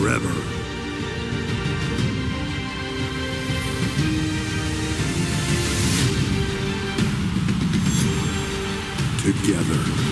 forever. Together.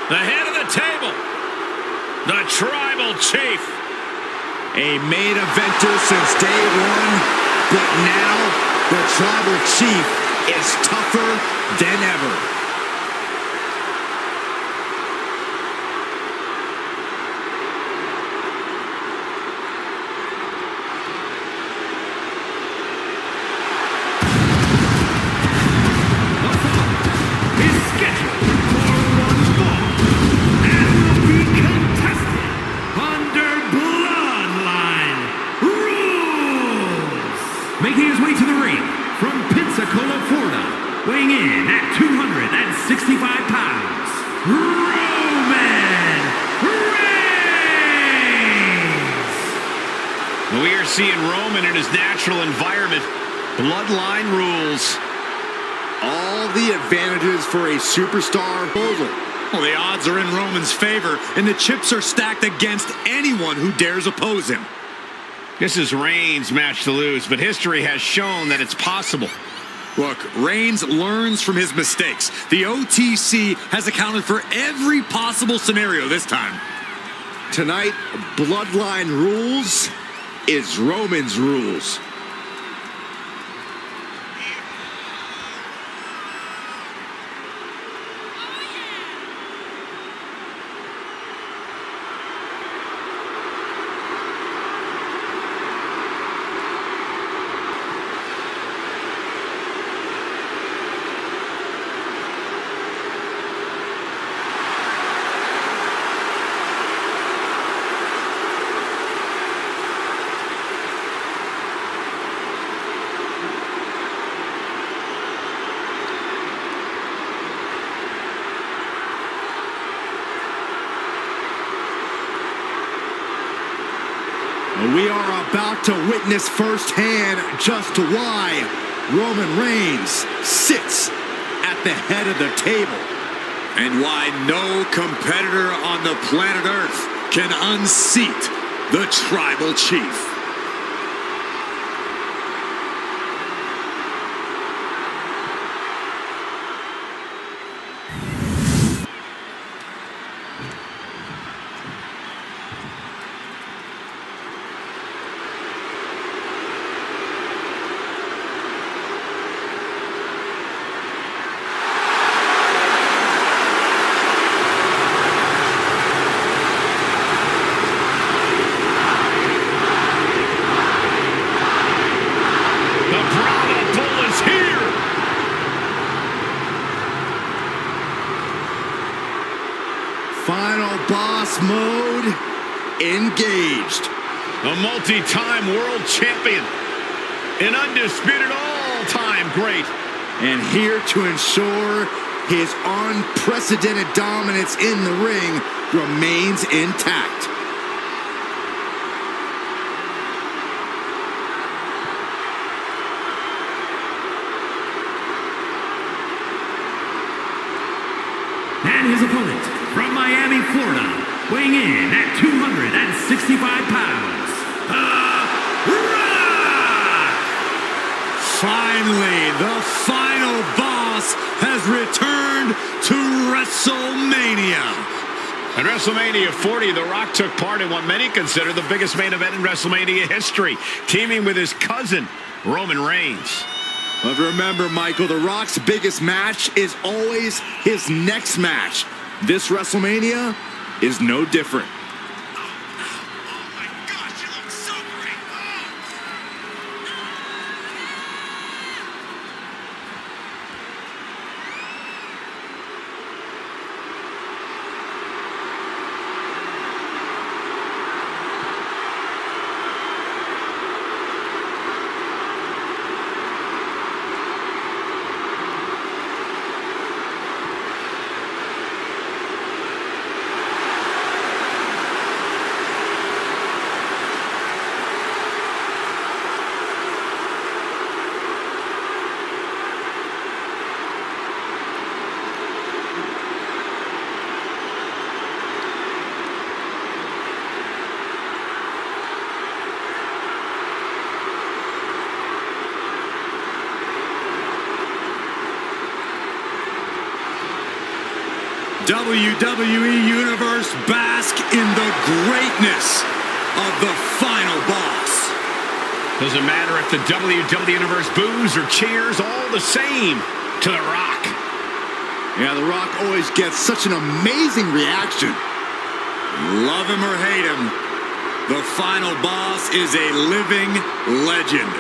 The head of the table, the Tribal Chief. A main eventer since day one, but now the Tribal Chief is tougher than ever. Making his way to the ring from Pensacola, Florida, weighing in at 265 pounds, Roman Reigns! We are seeing Roman in his natural environment. Bloodline rules. All the advantages for a superstar proposal. Well, the odds are in Roman's favor, and the chips are stacked against anyone who dares oppose him. This is Reigns' match to lose, but history has shown that it's possible. Look, Reigns learns from his mistakes. The OTC has accounted for every possible scenario this time. Tonight, Bloodline rules is Roman's rules. We are about to witness firsthand just why Roman Reigns sits at the head of the table. And why no competitor on the planet Earth can unseat the Tribal Chief. engaged. A multi-time world champion. An undisputed all-time great. And here to ensure his unprecedented dominance in the ring remains intact. And his opponent, from Miami, Florida, weighing in at 265 pounds, The Rock! Finally, the final boss has returned to WrestleMania. At WrestleMania 40, The Rock took part in what many consider the biggest main event in WrestleMania history, teaming with his cousin, Roman Reigns. But remember, Michael, The Rock's biggest match is always his next match. This WrestleMania is no different. Oh my gosh, you look so great. WWE Universe, bask in the greatness of the final boss. Doesn't matter if the WWE Universe boos or cheers, all the same to The Rock. Yeah, The Rock always gets such an amazing reaction. Love him or hate him, the final boss is a living legend.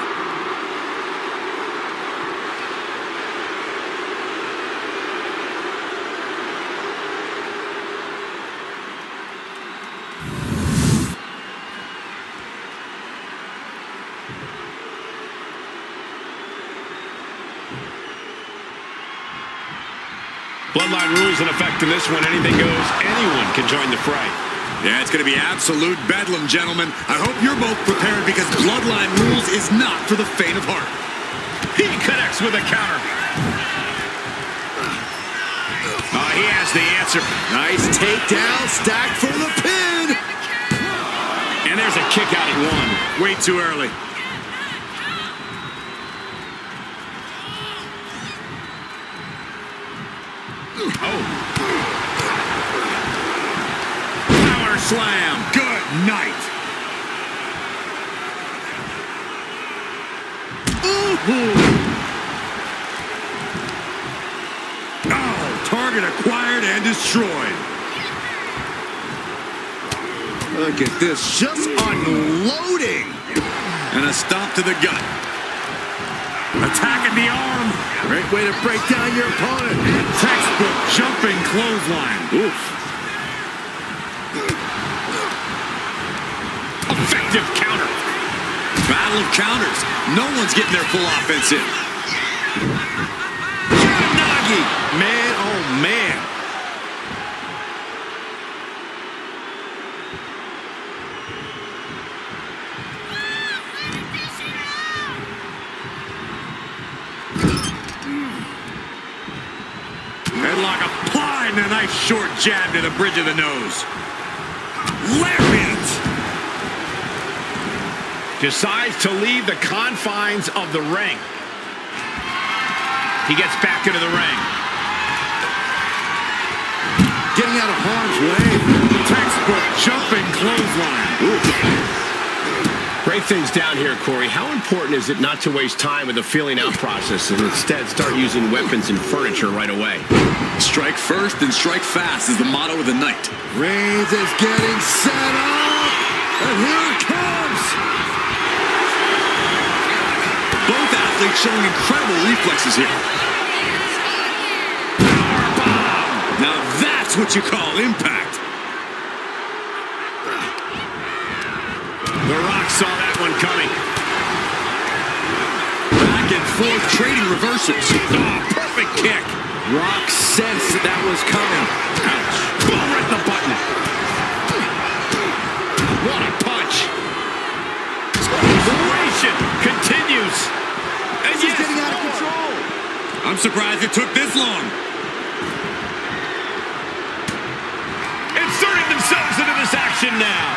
Bloodline rules in effect in this one. Anything goes. Anyone can join the fray. Yeah, it's going to be absolute bedlam, gentlemen. I hope you're both prepared because Bloodline rules is not for the faint of heart. He connects with a counter. He has the answer. Nice takedown, stacked for the pin. And there's a kick out at one. Way too early. Power slam. Good night. Oh, target acquired and destroyed. Look at this, just unloading. And a stomp to the gut. Attacking the arm. Great way to break down your opponent. Textbook jumping clothesline. Oof. Effective counter. Battle of counters. No one's getting their full offense in. Nagi. Man, oh man. Headlock applied and a nice short jab to the bridge of the nose. Lariat. Decides to leave the confines of the ring. He gets back into the ring. Getting out of harm's way. Textbook jumping clothesline. Oof. Break things down here, Corey. How important is it not to waste time with the feeling out process and instead start using weapons and furniture right away? Strike first and strike fast is the motto of the night. Reigns is getting set up. And here it comes. Both athletes showing incredible reflexes here. Powerbomb. Now that's what you call impact. The Rock saw that one coming. Back and forth trading reverses. Oh, perfect kick. Rock sensed that was coming. Ouch. Boom, right in the button. What a punch. Celebration continues. And This is getting out of control. I'm surprised it took this long. Inserting themselves into this action now.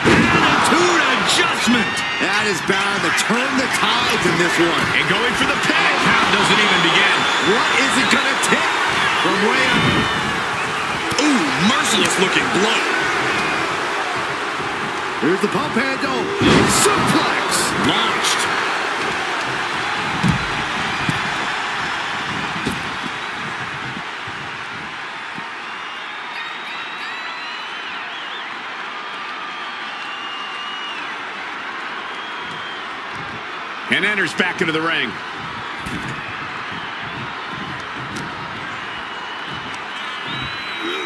Attitude adjustment. That is bound to turn the tides in this one. And going for the pin. Count doesn't even begin. What is it going to take? From way up. Ooh, merciless looking blow. Here's the pump handle. Suplex. Launched. And enters back into the ring.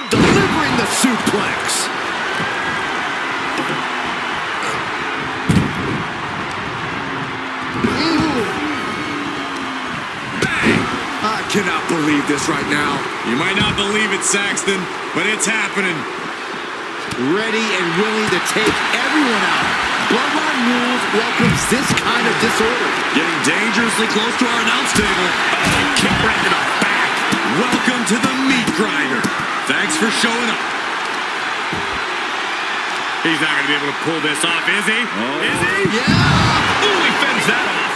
Delivering the suplex. I cannot believe this right now. You might not believe it, Saxton, but it's happening. Ready and willing to take everyone out. Bloodline Rules welcomes this kind of disorder. Getting dangerously close to our announce table. Oh, kick right to the back. Welcome to the meat grinder. Thanks for showing up. He's not going to be able to pull this off, is he? Oh, is he? Yeah! Ooh, he fends that off.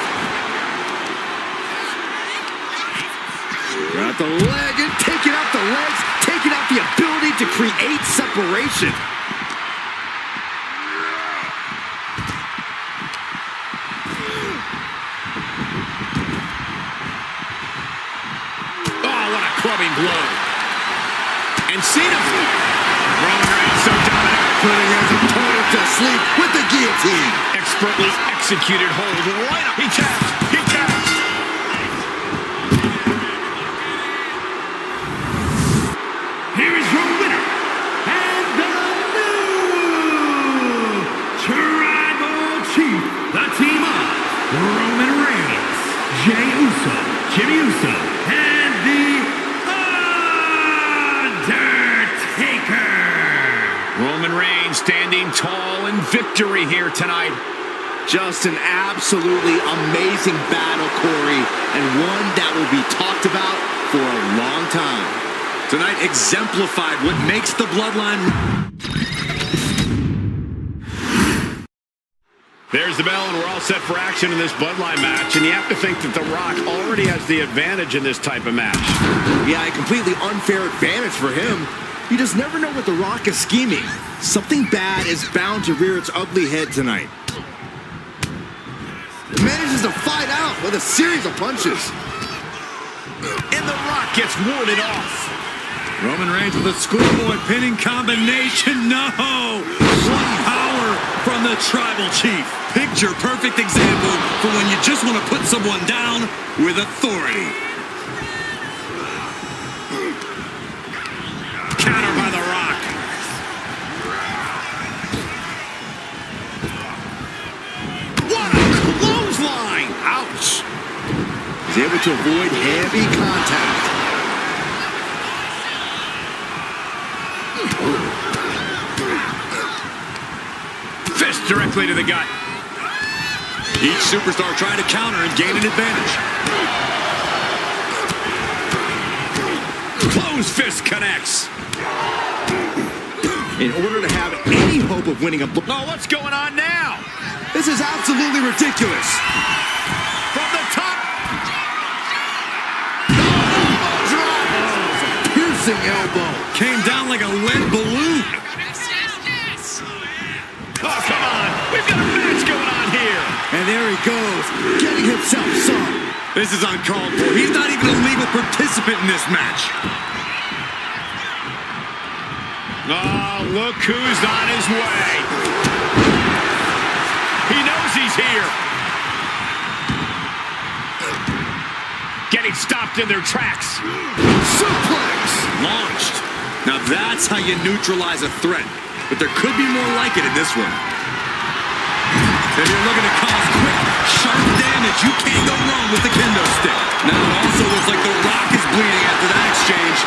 Got the leg and taking out the legs, taking out the ability to create separation. Oh, what a clubbing blow. And Cena. Roman Reigns so dominant. Putting his opponent to sleep with the guillotine. Expertly executed hold right up. He taps. He taps. Here is your winner, and the new Tribal Chief, the team of Roman Reigns, Jey Uso, Jimmy Uso, and The Undertaker. Roman Reigns standing tall in victory here tonight. Just an absolutely amazing battle, Corey, and one that will be talked about for a long time. Tonight exemplified what makes the Bloodline. There's the bell, and we're all set for action in this Bloodline match. And you have to think that The Rock already has the advantage in this type of match. Yeah, a completely unfair advantage for him. You just never know what The Rock is scheming. Something bad is bound to rear its ugly head tonight. He manages to fight out with a series of punches. And The Rock gets warded off. Roman Reigns with a schoolboy pinning combination. No! One power from the Tribal Chief. Picture perfect example for when you just want to put someone down with authority. Counter by The Rock. What a clothesline! Ouch! He's able to avoid heavy contact. Fist directly to the gut. Each superstar trying to counter and gain an advantage. Closed fist connects. In order to have any hope of winning a... Oh, what's going on now? This is absolutely ridiculous. From the top. Piercing elbow. Came down like a lead balloon. Oh, come on. We've got a match going on here. And there he goes, getting himself some. This is uncalled for. He's not even a legal participant in this match. Oh, look who's on his way. He knows he's here. Getting stopped in their tracks. Suplex. Launched. Now that's how you neutralize a threat. but there could be more like it in this one. If you're looking to cause quick, sharp damage, you can't go wrong with the kendo stick. Now it also looks like The Rock is bleeding after that exchange.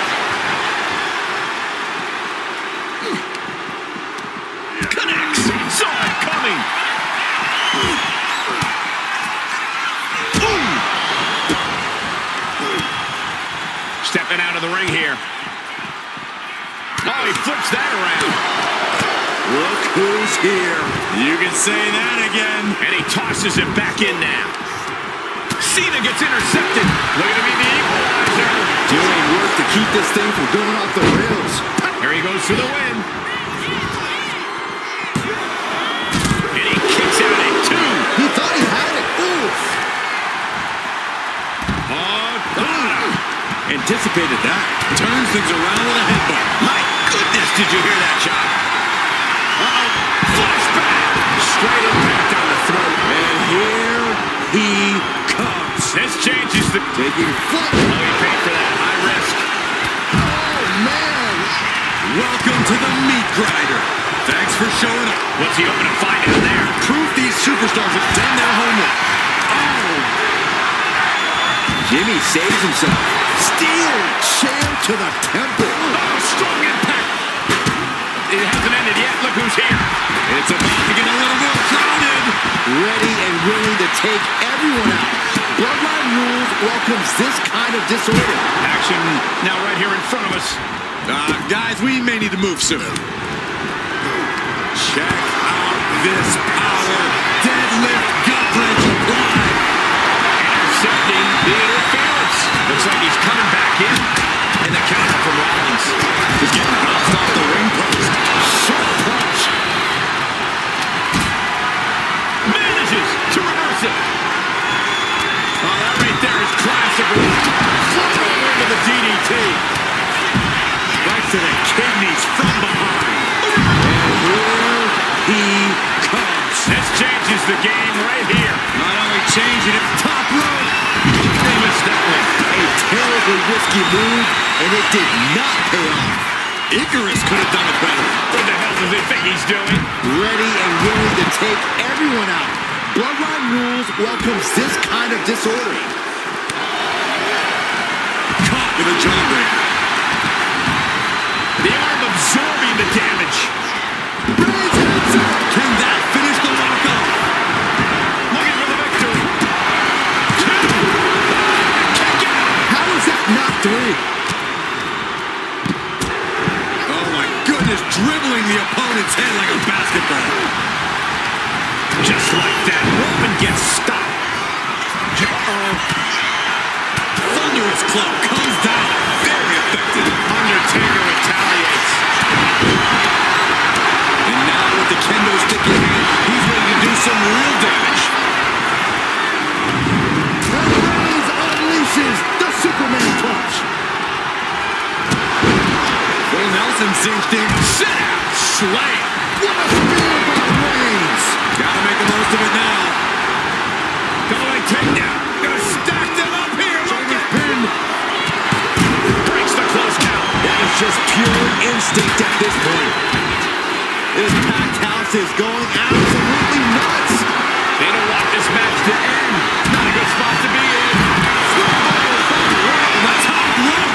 Connects. Saw it coming. Stepping out of the ring here. Oh, he flips that around. Look who's here. You can say that again. And he tosses it back in now. Cena gets intercepted. Look at him be the equalizer. Doing work to keep this thing from going off the rails. Here he goes for the win. And he kicks out at 2. He thought he had it. Oof. Oh, got him. Anticipated that. Turns things around with a headbutt. My goodness, did you hear that shot? Uh-oh. Flashback. Straight impact on the throat. And here he comes. This changes the... Taking flight. Oh, he paid for that. High risk. Oh, man. Welcome to the meat grinder. Thanks for showing up. What's he hoping to find out there? Proof these superstars have done their homework. Oh. Jimmy saves himself. Steel chair to the temple. Oh, strong impact. It hasn't ended yet. Look who's here. It's about to get a little more crowded. Ready and willing to take everyone out. Bloodline Rules welcomes this kind of disorder. Action now right here in front of us. Guys, we may need to move soon. Check out this power. Deadlift gut wrench applied. Intercepting the interference. Looks like he's coming back in. And the counter from Rollins. He's getting bounced off the ring post. Sharp punch. Manages to reverse it. Oh, that right there is classic. Flung over into the DDT. Right to the kidneys from behind. And here he comes. This changes the game right here. Not only changing it, top rope. They missed that one. A terribly risky move, and it did not pay off. Icarus could have done it better. What the hell does he think he's doing? Ready and willing to take everyone out. Bloodline Rules welcomes this kind of disorder. Caught with a jawbreaker. The arm absorbing the damage. Reigns heads up. Can that finish the lock up? Looking for the victory. 2. Kick out. How is that not 3? Oh my goodness, dribbling the opponent's head like a basketball. Just like that, Roman gets stopped. Thunderous club comes down. Very effective. Undertaker retaliates. And now with the kendo stick in hand, he's ready to do some real damage. And Reigns unleashes the Superman punch. Full Nelson cinched in. Sit out. Slam. What a spear by Reigns. Gotta make the most of it now. Double takedown. Gonna stack them up here. Look at Pin. breaks the close count. That is just pure instinct at this point. This packed house is going absolutely nuts. They don't want this match to end. Not a good spot to be in. The top rope.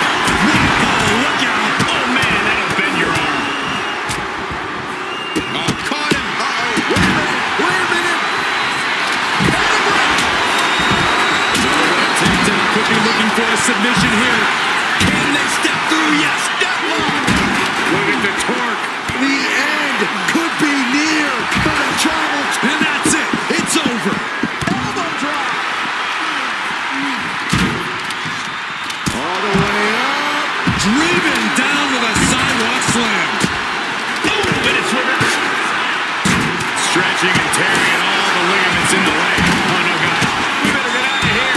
Oh, look out. Oh man, that'll bend your arm. Oh, caught him. Uh-oh. Wait a minute. Takedown could be looking for a submission here. Can they step through? Yes. Look at the torque. The end could be near for the tribal. And that's it. It's over. Elbow drop. All the way up. Driven down with a sidewalk slam. Oh, and it's reversed. Stretching and tearing all the ligaments in the leg. Oh no, guys. We better get out of here.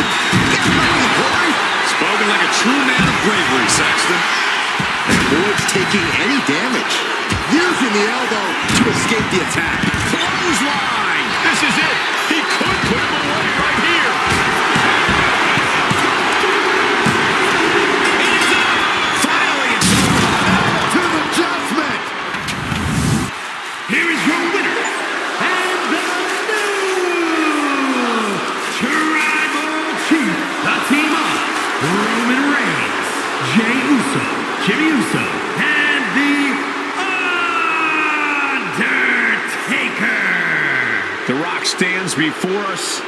Get ready, boy. Spoken like a true man of bravery, Saxton. Avoids taking any damage. Using the elbow to escape the attack. Clothesline. This is it. He could put him away right here. It is up. Finally, it's over. To the judgment. The Rock stands before us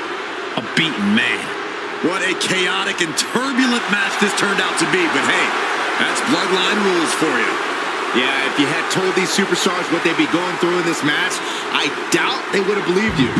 a beaten man. What a chaotic and turbulent match this turned out to be, but hey, that's Bloodline rules for you. Yeah, if you had told these superstars what they'd be going through in this match, I doubt they would have believed you.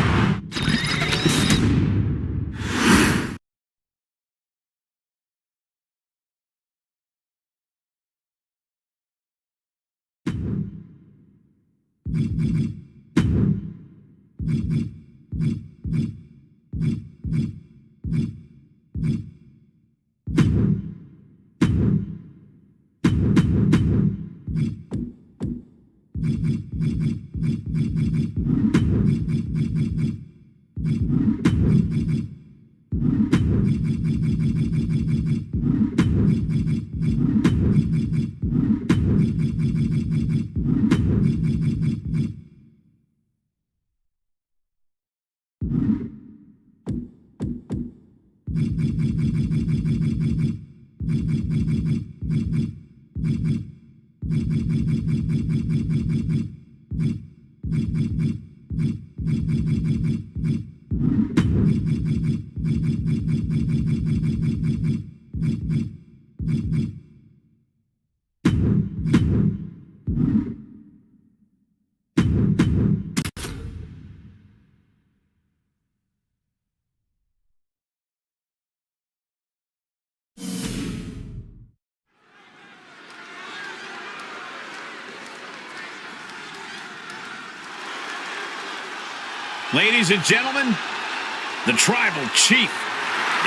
Ladies and gentlemen, the Tribal Chief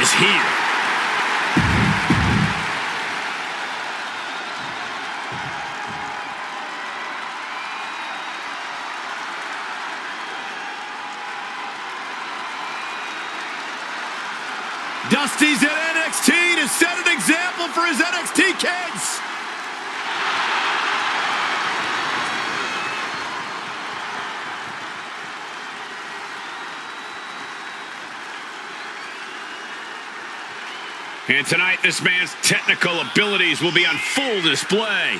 is here. Dusty's at NXT to set an example for his NXT kids. And tonight, this man's technical abilities will be on full display.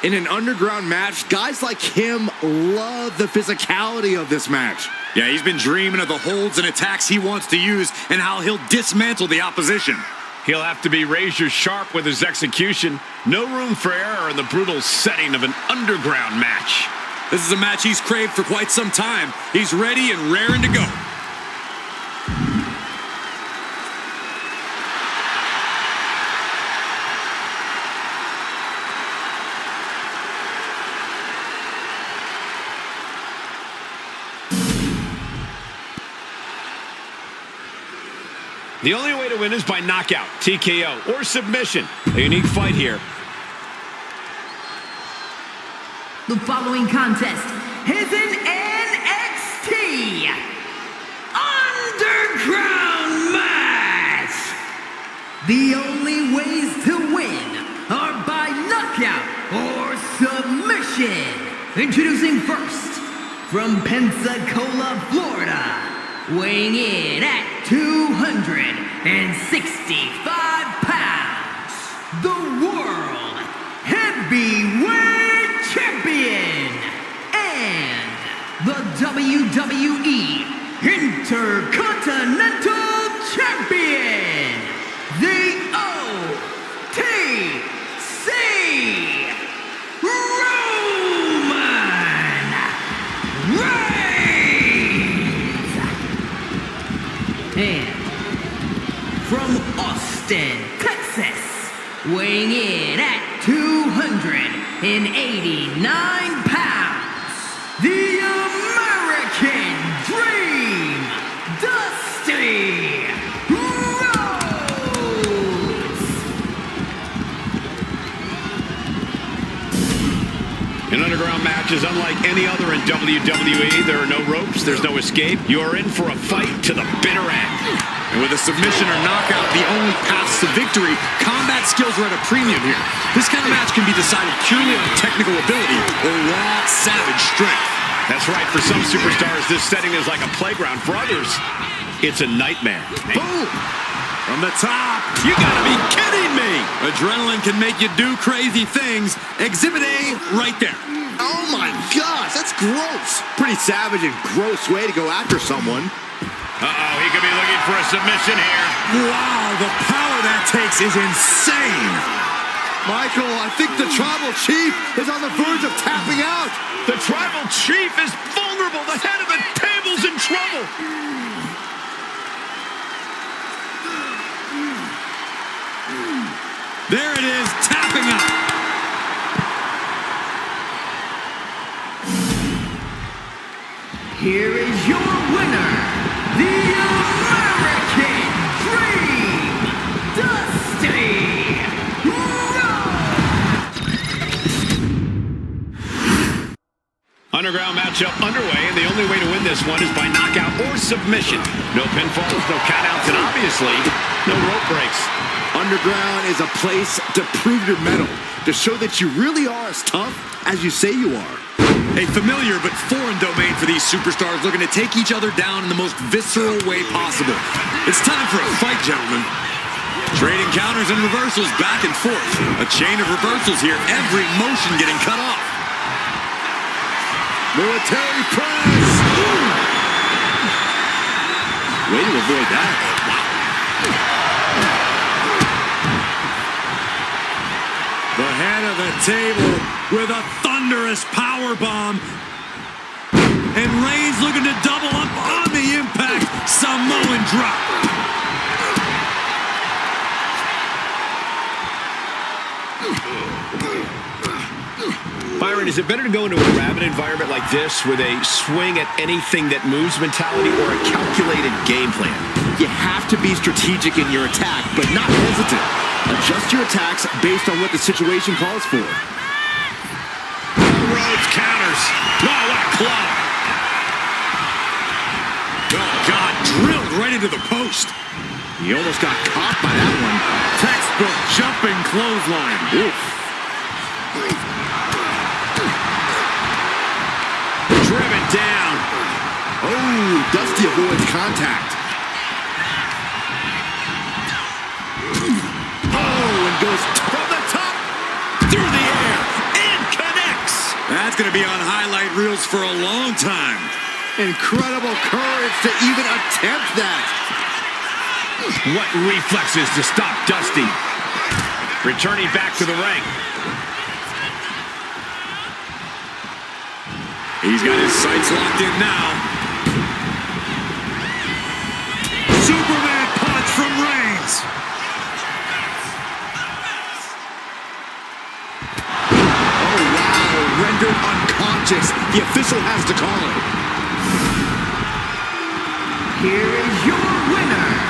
In an underground match, guys like him love the physicality of this match. Yeah, he's been dreaming of the holds and attacks he wants to use and how he'll dismantle the opposition. He'll have to be razor sharp with his execution. No room for error in the brutal setting of an underground match. This is a match he's craved for quite some time. He's ready and raring to go. The only way to win is by knockout, TKO, or submission. A unique fight here. The following contest is an NXT Underground match. The only ways to win are by knockout or submission. Introducing first, from Pensacola, Florida, weighing in at 265 pounds, the World Heavyweight Champion and the WWE Intercontinental Champion, the OTC Roman Reigns. And from Austin, Texas, weighing in at 289 pounds, the American Dream, Dusty Rhodes. An underground match is unlike any other in WWE. There are no ropes, there's no escape. You are in for a fight to the bitter end. And with a submission or knockout, the only paths to victory, combat skills are at a premium here. This kind of match can be decided purely on technical ability or raw, savage strength. That's right, for some superstars, this setting is like a playground. For others, it's a nightmare. Boom! From the top. You gotta be kidding me! Adrenaline can make you do crazy things. Exhibit A right there. Oh my gosh, that's gross. Pretty savage and gross way to go after someone. Uh-oh, he could be looking for a submission here. Wow, the power that takes is insane. Michael, I think the Tribal Chief is on the verge of tapping out. The Tribal Chief is vulnerable. The head of the table's in trouble. There it is, tapping out. Here is your winner, the American Dream, Dusty Rhodes. Underground matchup underway, and the only way to win this one is by knockout or submission. No pinfalls, no countouts, and obviously, no rope breaks. Underground is a place to prove your mettle, to show that you really are as tough as you say you are. A familiar but foreign domain for these superstars looking to take each other down in the most visceral way possible. It's time for a fight, gentlemen. Trading counters and reversals back and forth. A chain of reversals here, every motion getting cut off. Military press! Way to avoid that. The head of the table with a thunderous power bomb. And Reigns looking to double up on the impact. Samoan drop. Byron, is it better to go into a rabid environment like this with a swing at anything that moves mentality or a calculated game plan? You have to be strategic in your attack, but not hesitant. Adjust your attacks based on what the situation calls for. Rhodes counters. Oh, what a club. Oh, God, drilled right into the post. He almost got caught by that one. Textbook jumping clothesline. Oof. Driven down. Oh, Dusty avoids contact. Goes from the top, through the air, and connects. That's going to be on highlight reels for a long time. Incredible courage to even attempt that. What reflexes to stop Dusty. Returning back to the ring. He's got his sights locked in now. Superman punch from Reigns. Rendered unconscious. The official has to call it. Here is your winner,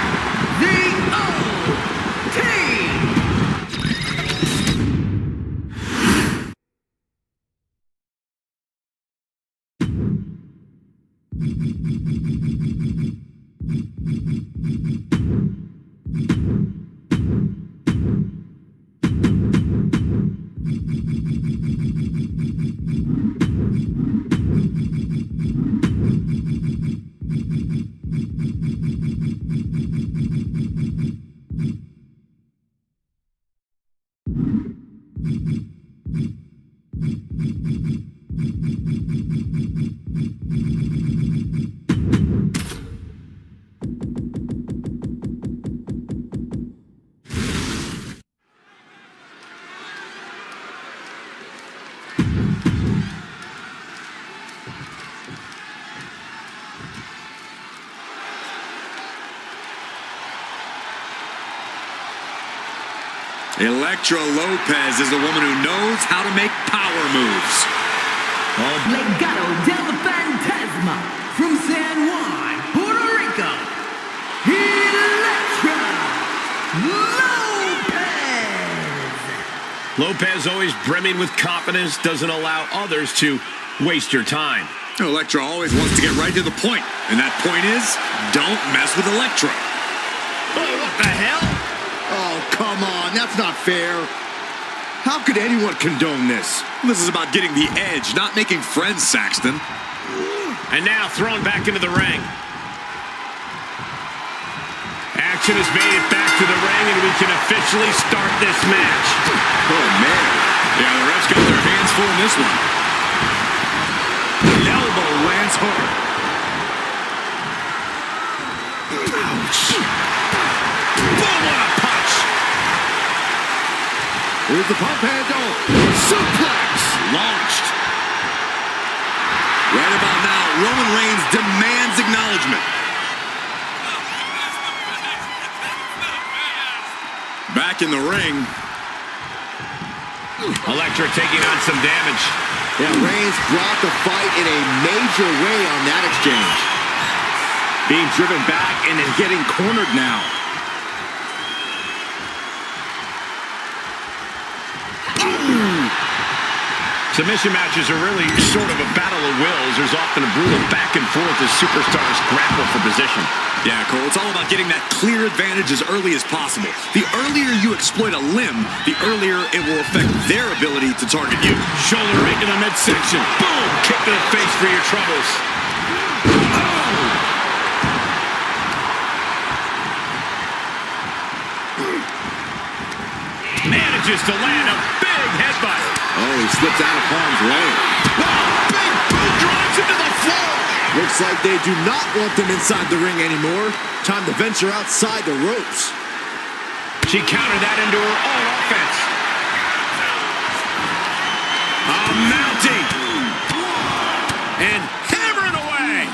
Elektra Lopez is a woman who knows how to make power moves. Legado del Fantasma from San Juan, Puerto Rico, Elektra Lopez. Lopez always brimming with confidence, doesn't allow others to waste your time. Elektra always wants to get right to the point, and that point is, don't mess with Elektra. Oh, what the hell? Oh, come on. That's not fair. How could anyone condone this? This is about getting the edge, not making friends, Saxton. And now thrown back into the ring. Action has made it back to the ring, and we can officially start this match. Oh, man. Yeah, the refs got their hands full in this one. lands hard. Ouch. Boom, what a punch. Here's the pump handle. Suplex. Launched. Right about now, Roman Reigns demands acknowledgement. Back in the ring. Electra taking on some damage. Yeah, Reigns brought the fight in a major way on that exchange. Being driven back and then getting cornered now. Submission matches are really sort of a battle of wills. There's often a brutal back and forth as superstars grapple for position. Yeah, Cole, it's all about getting that clear advantage as early as possible. The earlier you exploit a limb, the earlier it will affect their ability to target you. Shoulder right to the midsection. Boom! Kick to the face for your troubles. Manages to land a big headbutt. Oh, he slipped out of harm's way. Big boot drives into the floor. Looks like they do not want them inside the ring anymore. Time to venture outside the ropes. She countered that into her own offense. Mounting. And hammering away.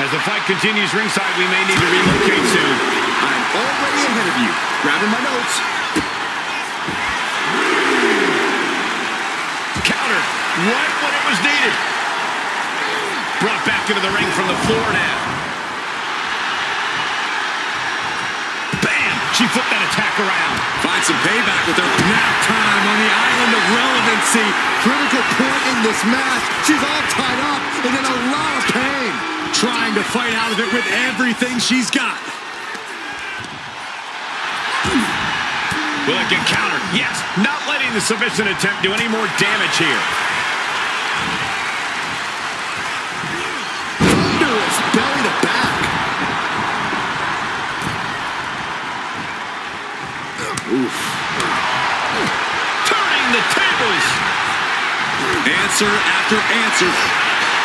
As the fight continues ringside, we may need to relocate soon. I'm already ahead of you. Grabbing my notes. Counter right when it was needed. Brought back into the ring from the floor now. Bam! She flipped that attack around. Find some payback with her nap time on the island of relevancy. Critical point in this match. She's all tied up and in a lot of pain. Trying to fight out of it with everything she's got. Will it get countered? Yes. Not letting the submission attempt do any more damage here. Thunderous belly to back. Oof. Turning the tables. Answer after answer.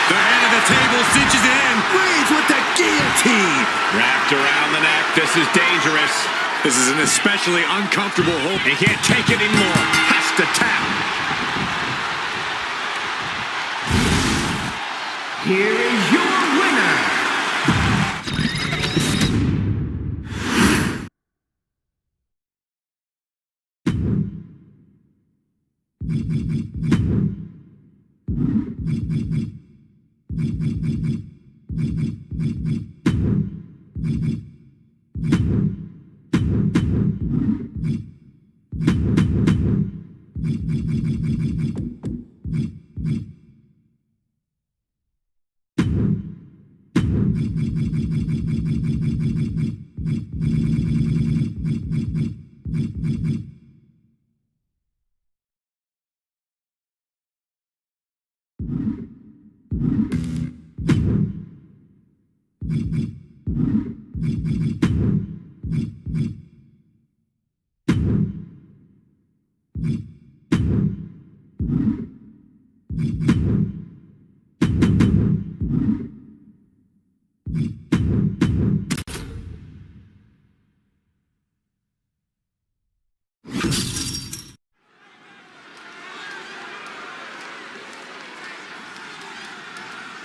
The head of the table cinches it in. Reigns with the guillotine. Wrapped around the neck. This is dangerous. This is an especially uncomfortable hold. He can't take it anymore. Has to tap. Here is your winner,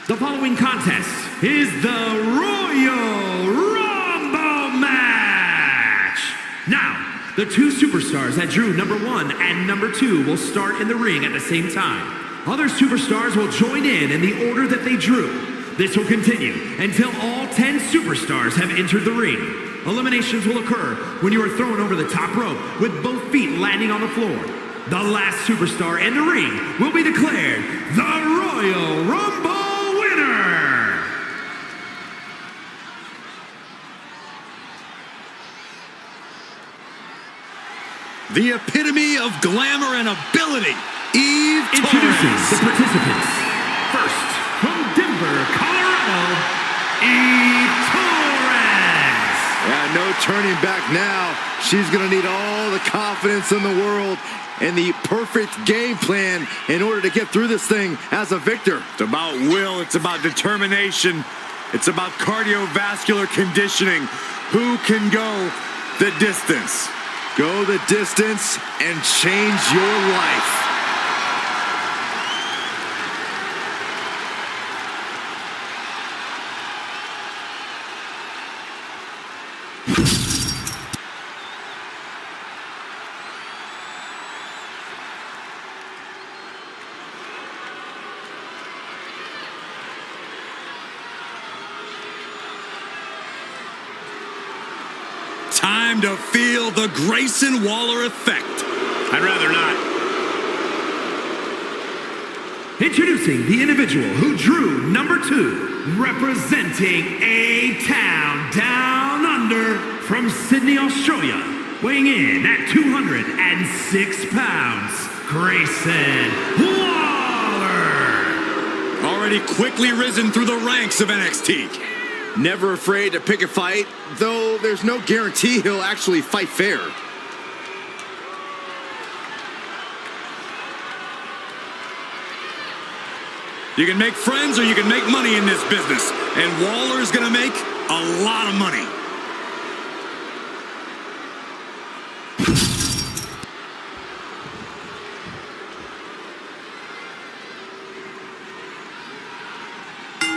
The following contest is the Royal Rumble match. Now, the two superstars that drew number 1 and number 2 will start in the ring at the same time. Other superstars will join in the order that they drew. This will continue until all 10 superstars have entered the ring. Eliminations will occur when you are thrown over the top rope with both feet landing on the floor. The last superstar in the ring will be declared the Royal Rumble winner. The epitome of glamour and ability. Introducing the participants. First, from Denver, Colorado, Eve Torres. Yeah, no turning back now. She's going to need all the confidence in the world and the perfect game plan in order to get through this thing as a victor. It's about will. It's about determination. It's about cardiovascular conditioning. Who can go the distance? Go the distance and change your life. Time to feel the Grayson Waller effect. I'd rather not. Introducing the individual who drew number 2, representing A-Town Down Under from Sydney, Australia, weighing in at 206 pounds, Grayson Waller. Already quickly risen through the ranks of NXT. Never afraid to pick a fight, though there's no guarantee he'll actually fight fair. You can make friends or you can make money in this business. And Waller's gonna make a lot of money.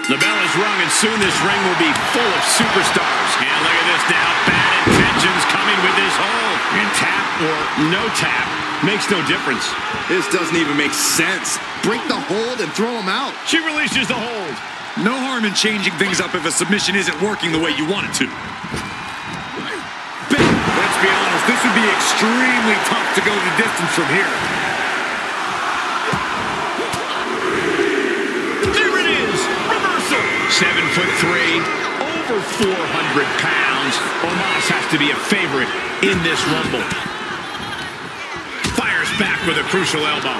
The bell is rung, and soon this ring will be full of superstars. And look at this now. Bad intentions coming with this hold. And tap or no tap makes no difference. This doesn't even make sense. Break the hold and throw him out. She releases the hold. No harm in changing things up if a submission isn't working the way you want it to. Let's be honest, this would be extremely tough to go the distance from here. There it is. Reversal. 7'3", over 400 pounds. Omos has to be a favorite in this Rumble. Fires back with a crucial elbow.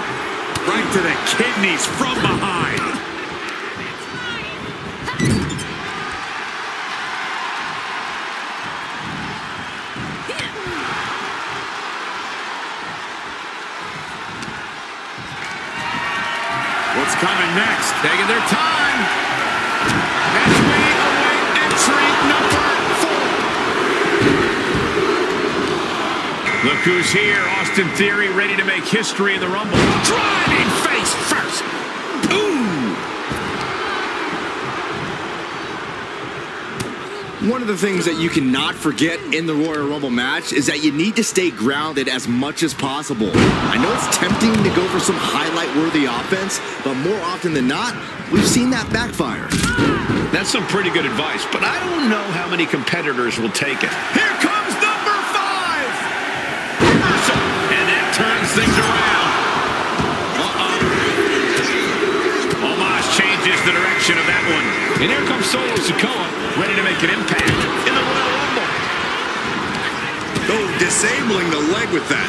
Right to the kidneys from behind. What's coming next? Taking their time. As we await entry number 4. Look who's here. Austin Theory ready to make history in the Rumble. Driving face first. Ooh. One of the things that you cannot forget in the Royal Rumble match is that you need to stay grounded as much as possible. I know it's tempting to go for some highlight-worthy offense, but more often than not, we've seen that backfire. That's some pretty good advice, but I don't know how many competitors will take it. Here comes number 5! Reversal, and that turns things around. Omos changes the direction of that one. And here comes Solo Sikoa, ready to make an impact in the Royal Rumble. Oh, disabling the leg with that.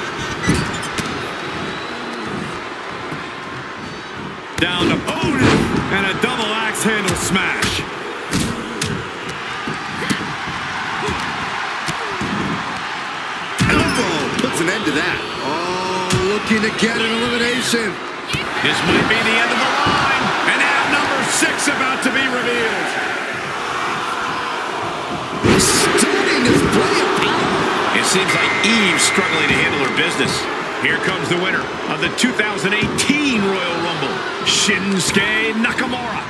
Down to Otis, and a double axe handle smash. Elbow puts an end to that. Oh, looking to get an elimination. This might be the end of the line. And now number 6 about to be revealed. Stunning display of power. It seems like Eve's struggling to handle her business. Here comes the winner of the 2018 Royal Rumble, Shinsuke Nakamura.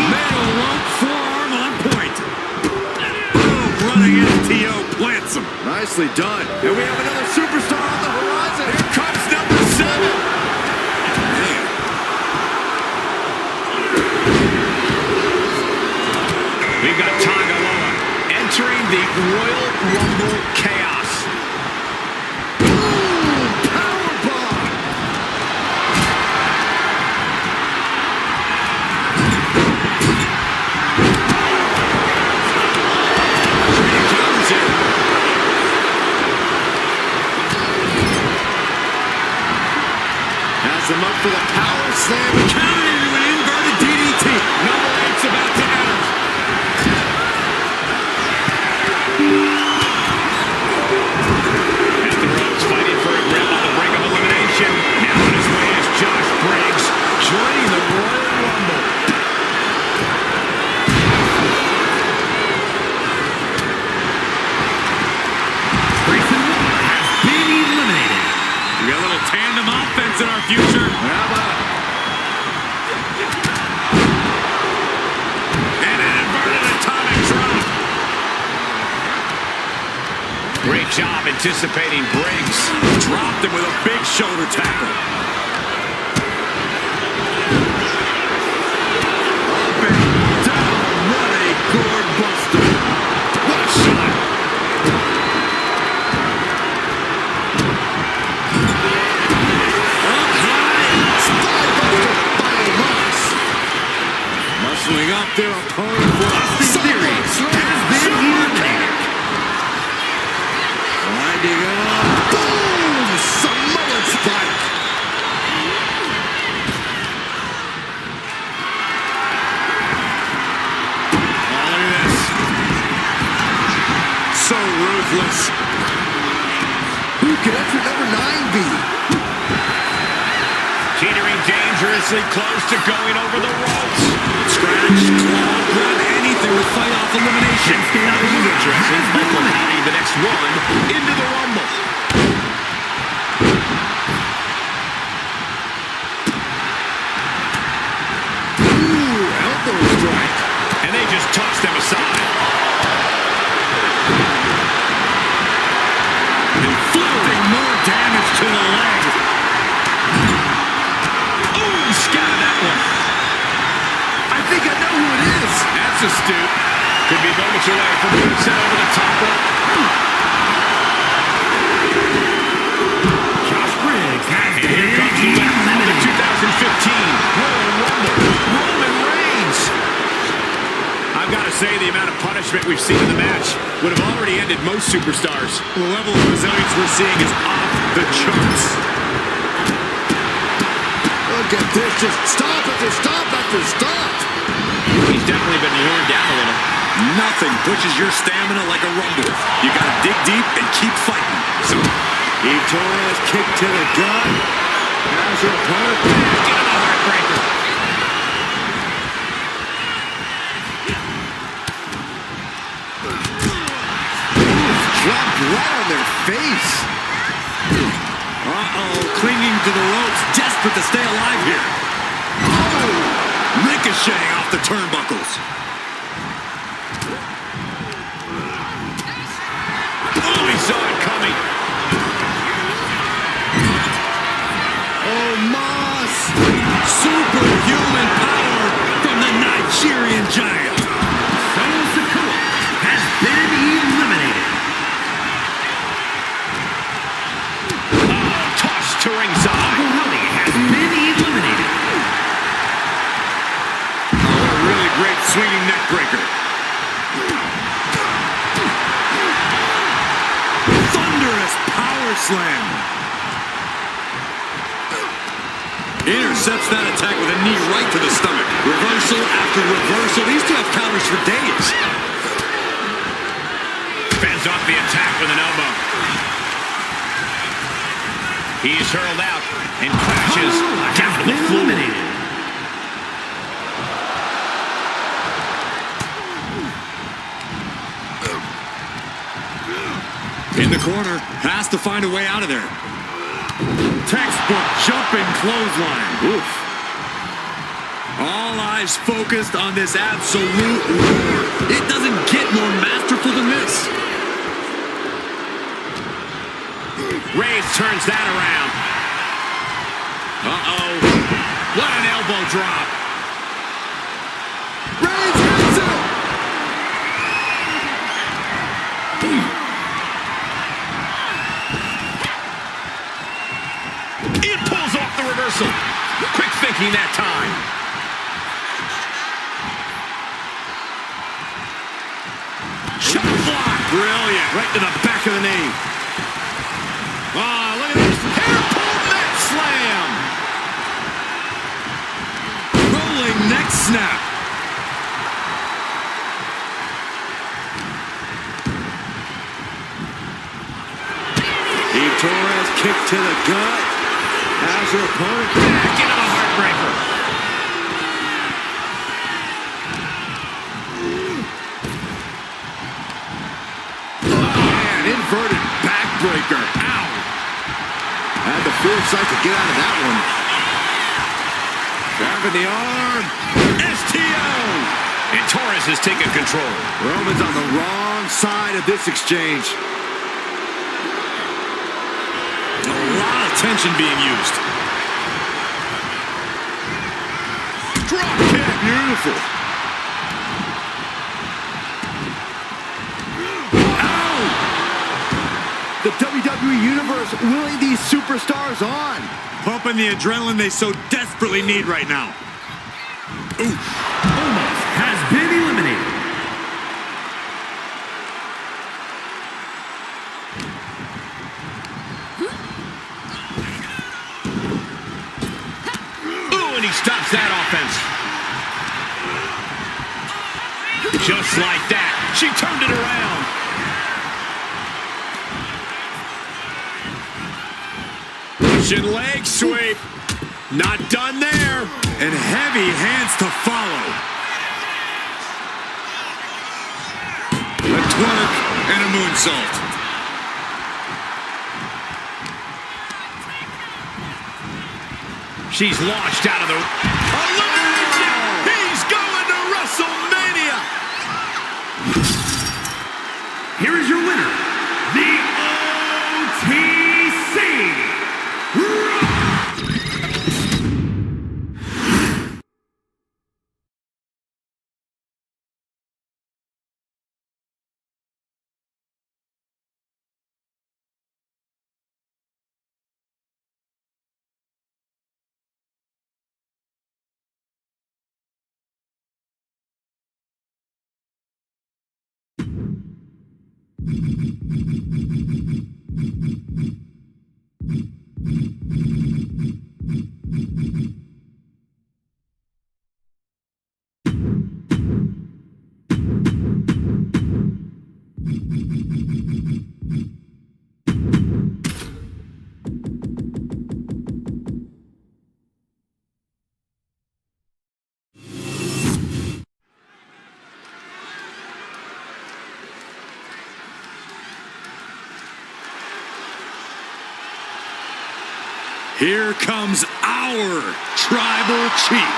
Middle rope forearm on point. Running STO plants him. Nicely done. And we have another superstar on the horizon. Here comes number 7. We've got Tonga Loa entering the Royal Rumble Chaos. Powerbomb. Great job anticipating Briggs. Dropped him with a big shoulder tackle. Up and down. What a gourd buster. What a shot. Up high. Spinebuster by Moss. Muscling up their opponent for a theory. Has been eliminated. Winding up. Boom! Samoan spike. Oh, look at this. So ruthless. Who could extra number 9 be? Teetering dangerously close to going over the ropes. Scratch, claw, grab anything to fight off elimination. Now this is interesting. Michael adding the next one into the Rumble. Ooh, elbow strike. And they just toss them aside. Inflicting more damage to the leg. Ooh, scattered that one. I think I know who it is. That's astute. Could be moments away from being sent over the top rope. Josh Briggs has And here comes the winner of the 2015 Royal Rumble, Roman Reigns. I've got to say, the amount of punishment we've seen in the match would have already ended most superstars. The level of resilience we're seeing is off the charts. Look at this, just stop after stop after stop. He's definitely been worn down a little. Nothing pushes your stamina like a rumble. You gotta dig deep and keep fighting. So, Torres kick to the gut. Has her opponent back into the heartbreaker. Dropped right on their face. Uh-oh, clinging to the ropes, desperate to stay alive here. Oh, ricocheting off the turnbuckles. Oh, he saw it coming. Oh, Moss! Superhuman power from the Nigerian giant. Solo Sikoa has been eliminated. Oh, tossed to ringside. Willie has been eliminated. Oh, a really great swinging neck breaker. Thunderous power slam. Intercepts that attack with a knee right to the stomach. Reversal after reversal. These two have counters for days. Fends off the attack with an elbow. He's hurled out and crashes down to the floor. Eliminated. In the corner, has to find a way out of there. Textbook jumping clothesline. Oof. All eyes focused on this absolute war. It doesn't get more masterful than this. Reigns turns that around. Uh-oh. What an elbow drop. Reigns hits it. It pulls off the reversal. Quick thinking that time. Shot block. Brilliant. Right to the back of the knee. Oh, look at this. Hair pull neck slam. Rolling neck snap. Torres kick to the gut. Has her opponent Back into the heartbreaker. Man, inverted backbreaker. Ow. Had the foresight to get out of that one. Grabbing the arm. STO. And Torres has taken control. Roman's on the wrong side of this exchange. A lot of tension being used. Drop kick. Beautiful. The WWE Universe willing these superstars on. Pumping the adrenaline they so desperately need right now. Omos has been eliminated. Ooh, and he stops that offense. Just like that, she turned it around. Russian leg sweep. Not done there. And heavy hands to follow. A twerk and a moonsault. She's launched out of the... Elimination! He's going to WrestleMania! Here is your winner, the OTC Here comes our Tribal Chief.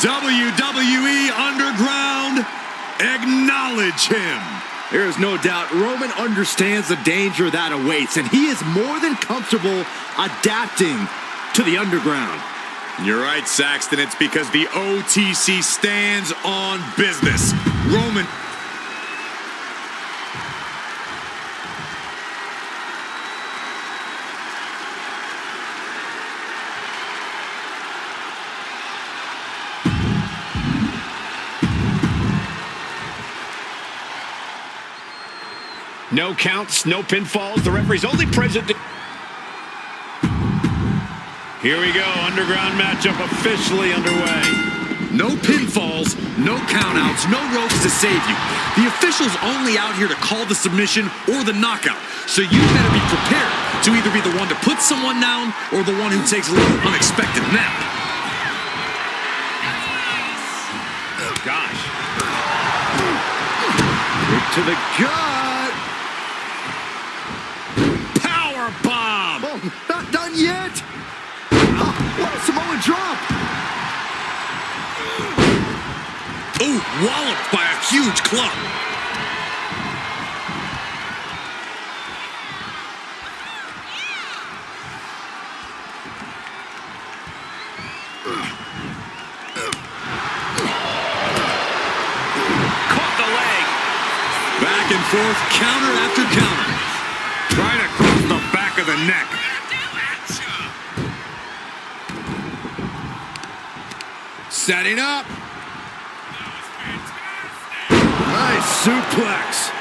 WWE Underground, acknowledge him. There is no doubt Roman understands the danger that awaits, and he is more than comfortable adapting to the Underground. You're right, Saxton. It's because the OTC stands on business. Roman... No counts, no pinfalls. The referee's only present. Here we go. Underground matchup officially underway. No pinfalls, no countouts, no ropes to save you. The official's only out here to call the submission or the knockout. So you better be prepared to either be the one to put someone down or the one who takes a little unexpected nap. Oh, gosh. Kick to the gut. Power bomb! Oh, not done yet. Oh, what a Samoan drop. Ooh, walloped by a huge club. Caught the leg. Back and forth, counter after counter. Right across the back of the neck. Setting up. Nice suplex.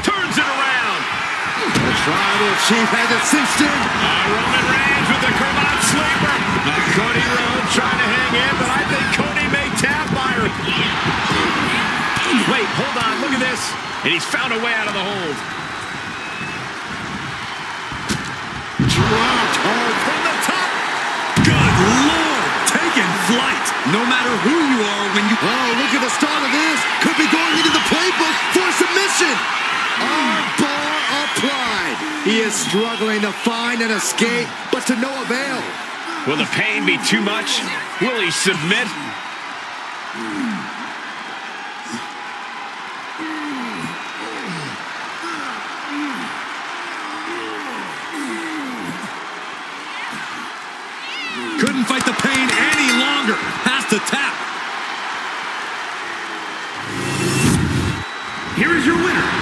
Turns it around. The Tribal Chief has it cinched in. Roman Reigns with the Kermit sleeper. Cody Rhodes trying to hang in, but I think Cody may tap Byron. Wait, hold on, look at this. And he's found a way out of the hold. Dropped hard from the top. Good Lord, taking flight. No matter who you are when you... Oh, look at the start of this. Could be going into the playbook for submission. Armbar applied. He is struggling to find an escape, but to no avail. Will the pain be too much? Will he submit? Couldn't fight the pain any longer. Has to tap. Here is your winner,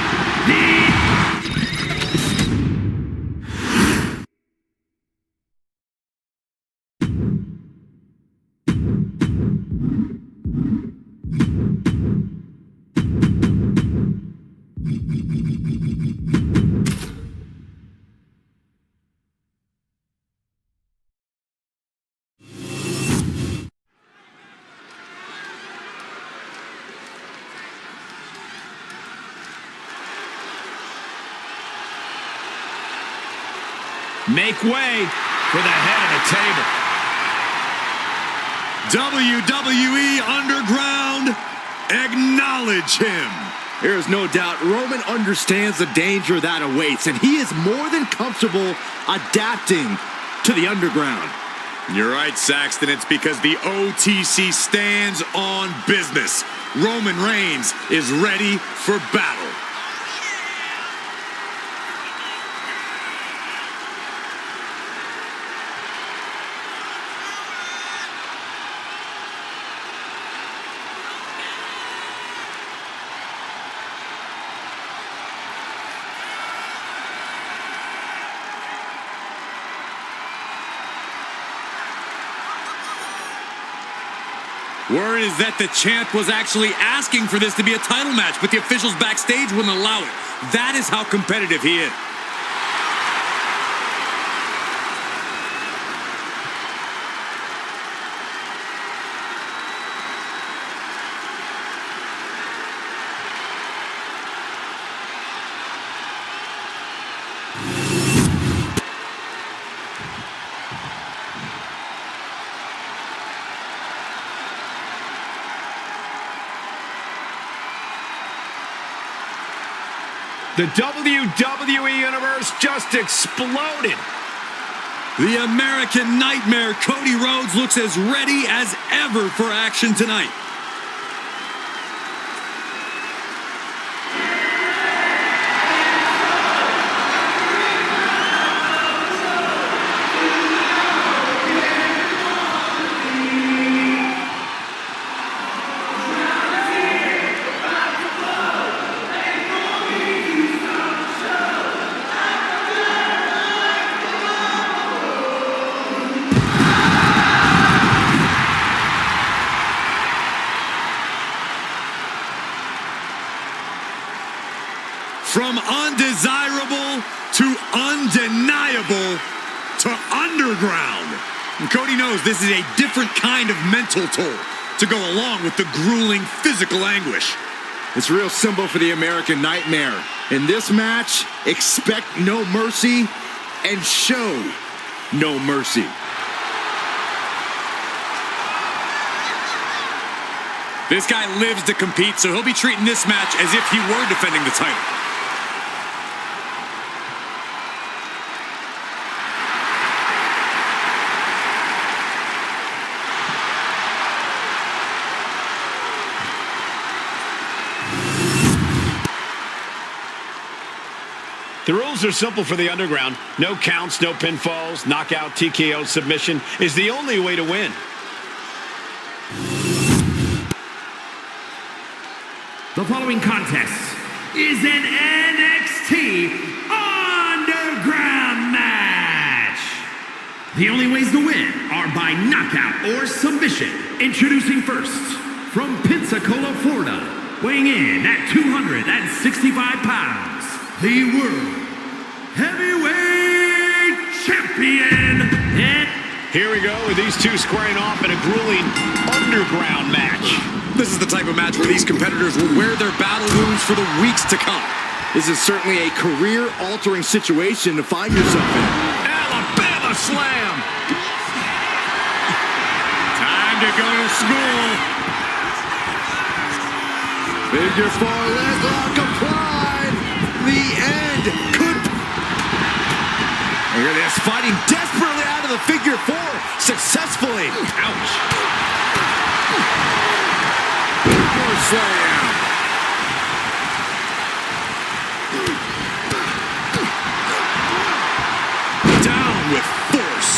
Make way for the head of the table. WWE Underground, acknowledge him. There is no doubt Roman understands the danger that awaits, and he is more than comfortable adapting to the Underground. You're right, Saxton. It's because the OTC stands on business. Roman Reigns is ready for battle. Word is that the champ was actually asking for this to be a title match, but the officials backstage wouldn't allow it. That is how competitive he is. The WWE Universe just exploded. The American Nightmare, Cody Rhodes, looks as ready as ever for action tonight. From undesirable to undeniable to underground. And Cody knows this is a different kind of mental toll to go along with the grueling physical anguish. It's a real symbol for the American Nightmare. In this match, expect no mercy and show no mercy. This guy lives to compete, so he'll be treating this match as if he were defending the title. The rules are simple for the Underground. No counts, no pinfalls, knockout, TKO, submission is the only way to win. The following contest is an NXT Underground match. The only ways to win are by knockout or submission. Introducing first, from Pensacola, Florida, weighing in at 265 pounds, the World Heavyweight Champion. And here we go with these two squaring off in a grueling Underground match. This is the type of match where these competitors will wear their battle wounds for the weeks to come. This is certainly a career-altering situation to find yourself in. Alabama slam. Time to go to school. Figure four leg lock applied. The end could. Look at this, fighting desperately out of the figure four successfully. Ouch. Power slam. Down with force.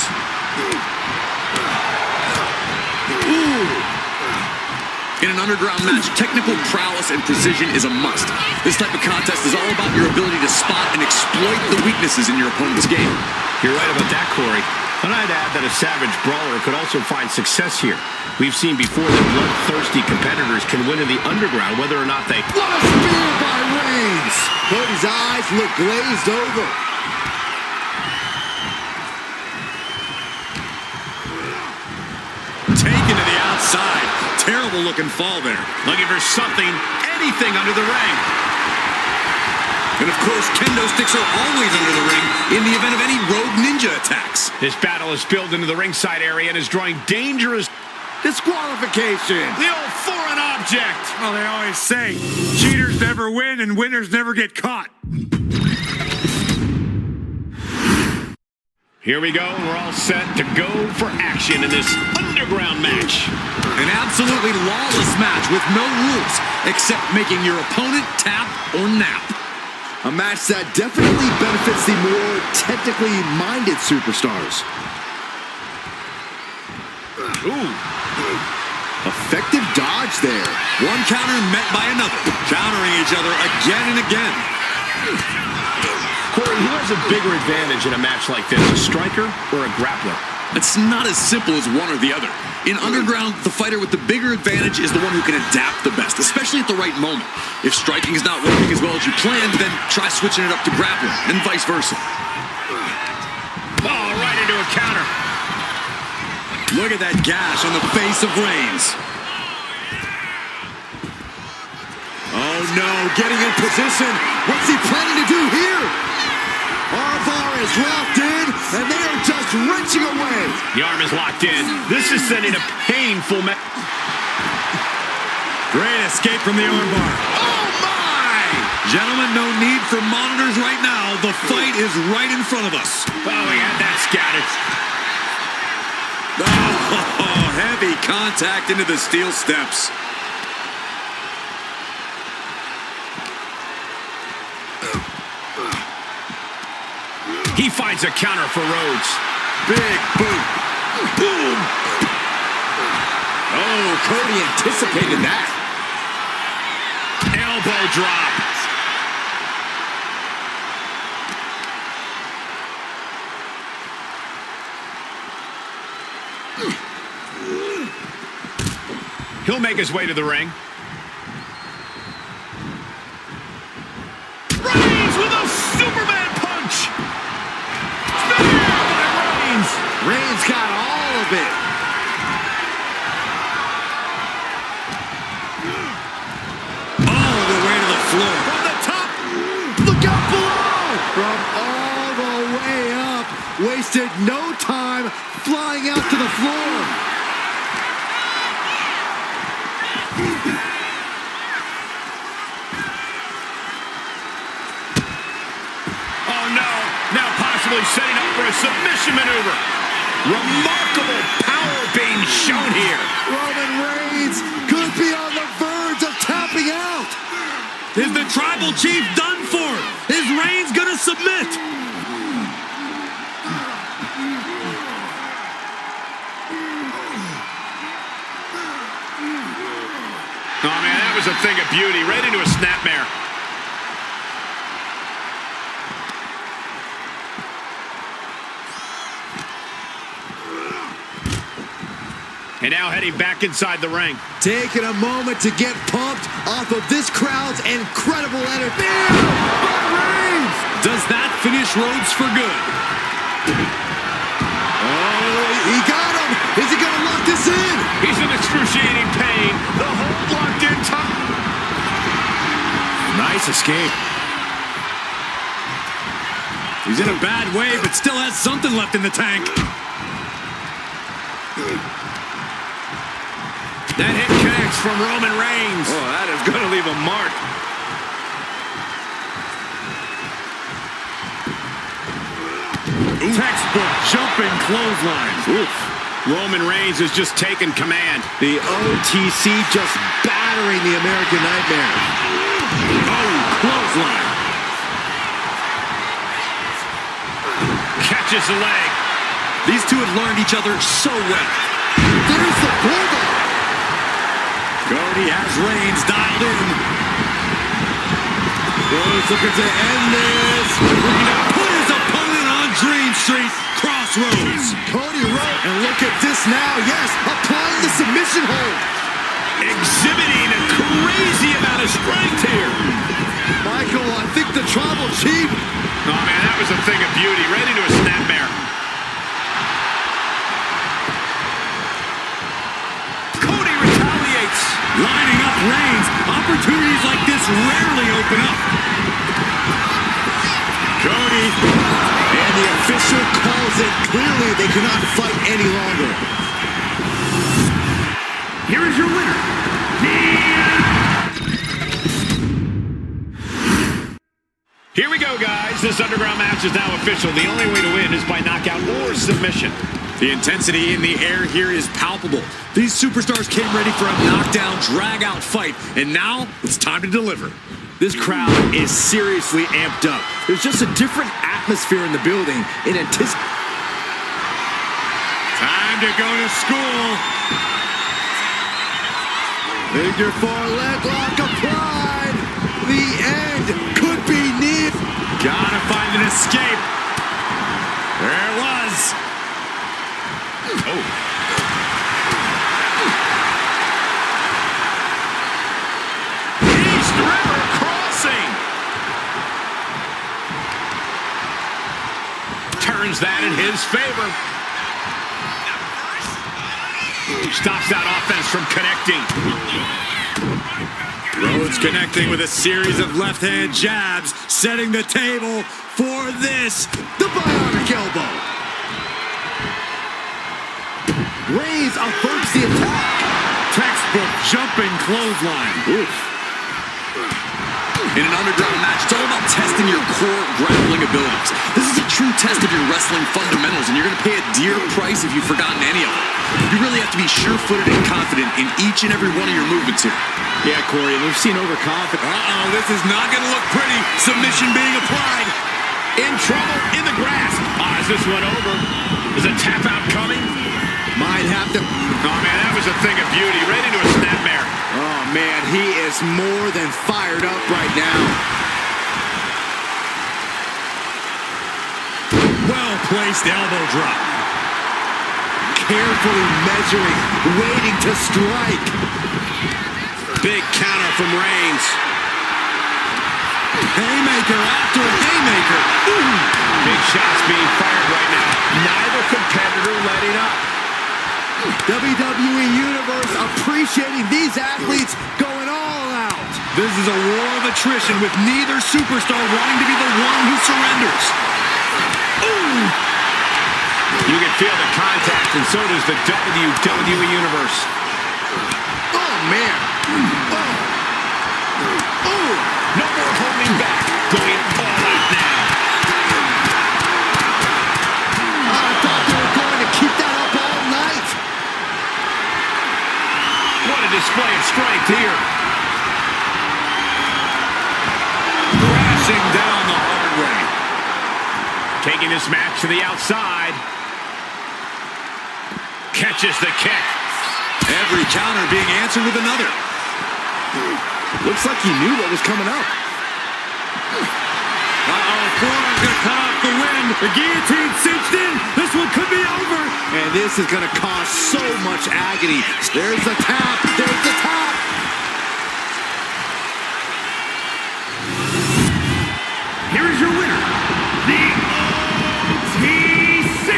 In an underground match, technical prowess and precision is a must. This type of contest is all about your ability to spot and exploit the weaknesses in your opponent's game. You're right about that, Corey. And I'd add that a savage brawler could also find success here. We've seen before that bloodthirsty competitors can win in the underground, whether or not they... What a spear by Reigns! Cody's eyes look glazed over. Taken to the outside. Terrible looking fall there. Looking for something, anything under the ring. And of course, kendo sticks are always under the ring in the event of any rogue ninja attacks. This battle is spilled into the ringside area and is drawing dangerous... Disqualification. The old foreign object. Well, they always say, cheaters never win and winners never get caught. Here we go, and we're all set to go for action in this underground match. An absolutely lawless match with no rules, except making your opponent tap or nap. A match that definitely benefits the more technically minded superstars. Ooh. Effective dodge there. One counter met by another, countering each other again and again. Corey, who has a bigger advantage in a match like this, a striker or a grappler? It's not as simple as one or the other. In Underground, the fighter with the bigger advantage is the one who can adapt the best, especially at the right moment. If striking is not working as well as you planned, then try switching it up to grappling, and vice versa. Ball right into a counter. Look at that gash on the face of Reigns. Oh no, getting in position. What's he planning to do here? Arvar is locked in, and they are just wrenching away. The arm is locked in. This is sending a painful Great escape from the armbar. Oh my! Gentlemen, no need for monitors right now. The fight is right in front of us. Oh, we had that scattered. Oh, heavy contact into the steel steps. He finds a counter for Rhodes. Big boot. Boom. Oh, Cody anticipated that. Elbow drop. He'll make his way to the ring. Reigns with a Superman punch. Spear by Reigns. Reigns got all of it. All the way to the floor. From the top. Look out below. From all the way up. Wasted no time flying out to the floor. Oh no. Now possibly setting up for a submission maneuver. Remarkable power being shown here. Roman Reigns could be on the verge of tapping out. Is the tribal chief done for? Is Reigns gonna submit? Oh man, that was a thing of beauty. Right into a snapmare. And now heading back inside the ring. Taking a moment to get pumped off of this crowd's incredible energy. Reigns! Does that finish Rhodes for good? Oh, he got him! Is he gonna lock this in? He's in excruciating pain. The hold locked in top. Nice escape. He's in a bad way, but still has something left in the tank. That hit connects from Roman Reigns. Oh, that is going to leave a mark. Textbook jumping clotheslines. Oof. Roman Reigns has just taken command. The OTC just battering the American Nightmare. Oh, clothesline. Catches the leg. These two have learned each other so well. There's the bulldog. Cody has Reigns dialed in. Rhodes looking to end this. Looking to put his opponent on Dream Street. Crossroads. Cody Rhodes. And look at this now. Yes, applying the submission hold. Exhibiting a crazy amount of strength here. Michael, I think the Tribal Chief. Oh, man, that was a thing of beauty. Right into a snapmare. Cody retaliates. Lining up Reigns. Opportunities like this rarely open up. Cody. And the official calls it. Clearly, they cannot fight any longer. Here is your winner, Here we go, guys. This underground match is now official. The only way to win is by knockout or submission. The intensity in the air here is palpable. These superstars came ready for a knockdown, drag-out fight, and now it's time to deliver. This crowd is seriously amped up. There's just a different atmosphere in the building. In anticipation. Time to go to school. Figure 4 leg lock applied. The end could be near. Gotta find an escape. There it was. Oh. East River crossing. Turns that in his favor. Stops that offense from connecting. Rhodes connecting with a series of left-hand jabs, setting the table for this. The bionic elbow. Reigns averts the attack. Textbook jumping clothesline. Oof. In an underground match, it's all about testing your core grappling abilities. This is a true test of your wrestling fundamentals, and you're going to pay a dear price if you've forgotten any of them. You really have to be sure-footed and confident in each and every one of your movements here. Yeah, Corey, we've seen overconfident. Uh-oh, this is not going to look pretty. Submission being applied. In trouble, in the grasp. Is this one over? Is a tap out coming? Might have to. Oh, man, that was a thing of beauty. Right into a snapmare. Oh, man, he is more than fired up right now. Well-placed elbow drop. Carefully measuring, waiting to strike. Big counter from Reigns. Haymaker after haymaker. Ooh. Big shots being fired right now. Neither competitor letting up. WWE Universe appreciating these athletes going all out. This is a war of attrition with neither superstar wanting to be the one who surrenders. Ooh. You can feel the contact, and so does the WWE Universe. Oh, man. Oh. No more holding back. Going all out now. I thought they were going to keep that up all night. What a display of strength here. Crashing down the hard way. Taking this match to the outside. Catches the kick. Every counter being answered with another. Looks like he knew what was coming up. Uh-oh, Florida's going to cut off the win. The guillotine cinched in. This one could be over. And this is going to cause so much agony. There's the tap. There's the tap. Here is your winner, the OTC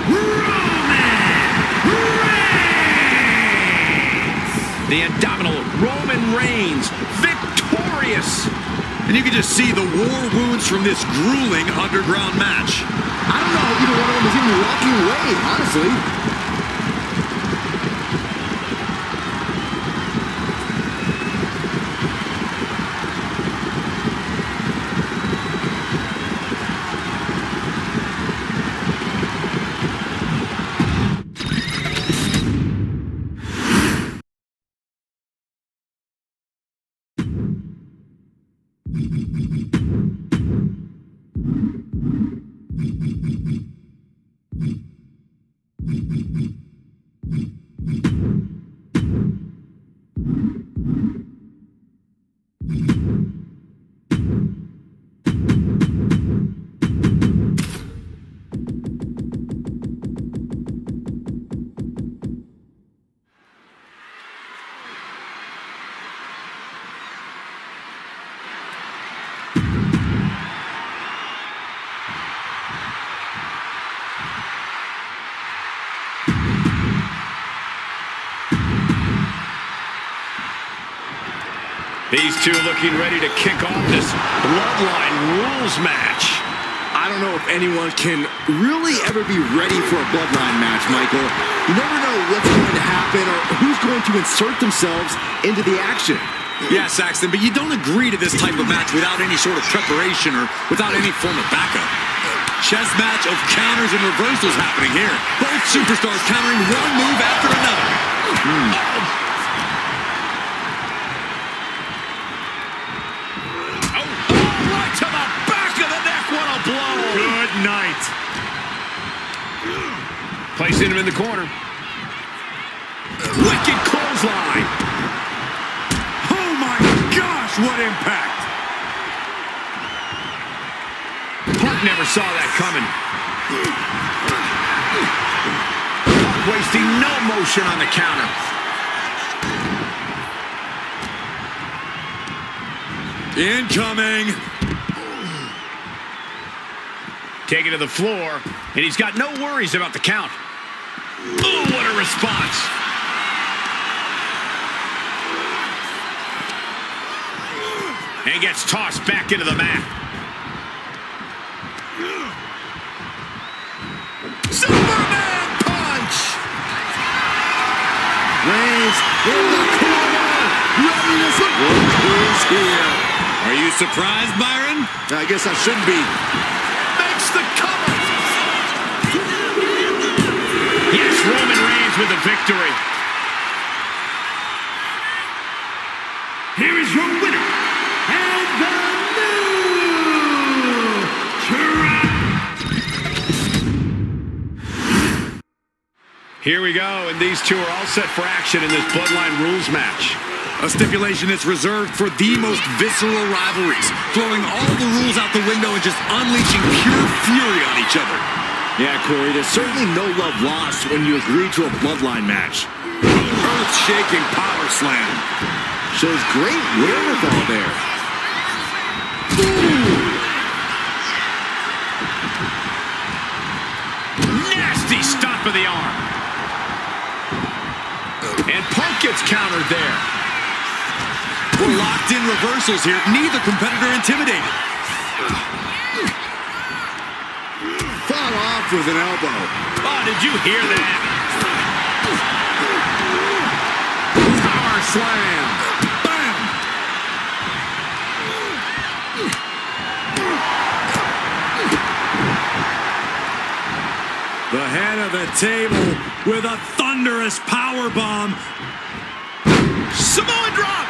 Roman Reigns. The indomitable Roman Reigns, victorious. And you can just see the war wounds from this grueling underground match. I don't know if either one of them was even walking away, honestly. These two looking ready to kick off this Bloodline rules match. I don't know if anyone can really ever be ready for a Bloodline match, Michael. You never know what's going to happen or who's going to insert themselves into the action. Yeah, Saxton, but you don't agree to this type of match without any sort of preparation or without any form of backup. Chess match of counters and reversals happening here. Both superstars countering one move after another. Good night. Placing him in the corner. Wicked clothesline. Oh my gosh, what impact! Punk never saw that coming. Punk wasting no motion on the counter. Incoming. Taken to the floor, and he's got no worries about the count. Oh, what a response. And he gets tossed back into the mat. Superman punch! Reigns in the corner. Ready to look who's here. Are you surprised, Byron? I guess I shouldn't be. The cover. Yes, Roman Reigns with the victory. Here is your winner, and the new champ. Here we go, and these two are all set for action in this Bloodline rules match. A stipulation that's reserved for the most visceral rivalries, throwing all the rules out the window and just unleashing pure fury on each other. Yeah, Corey, there's certainly no love lost when you agree to a Bloodline match. Earth-shaking power slam. Shows great wherewithal there. Ooh. Nasty stomp of the arm. And Punk gets countered there. We're locked in reversals here. Neither competitor intimidated. Fought off with an elbow. Oh, did you hear that? Power slam. Bam! The head of the table with a thunderous power bomb. Samoan drop.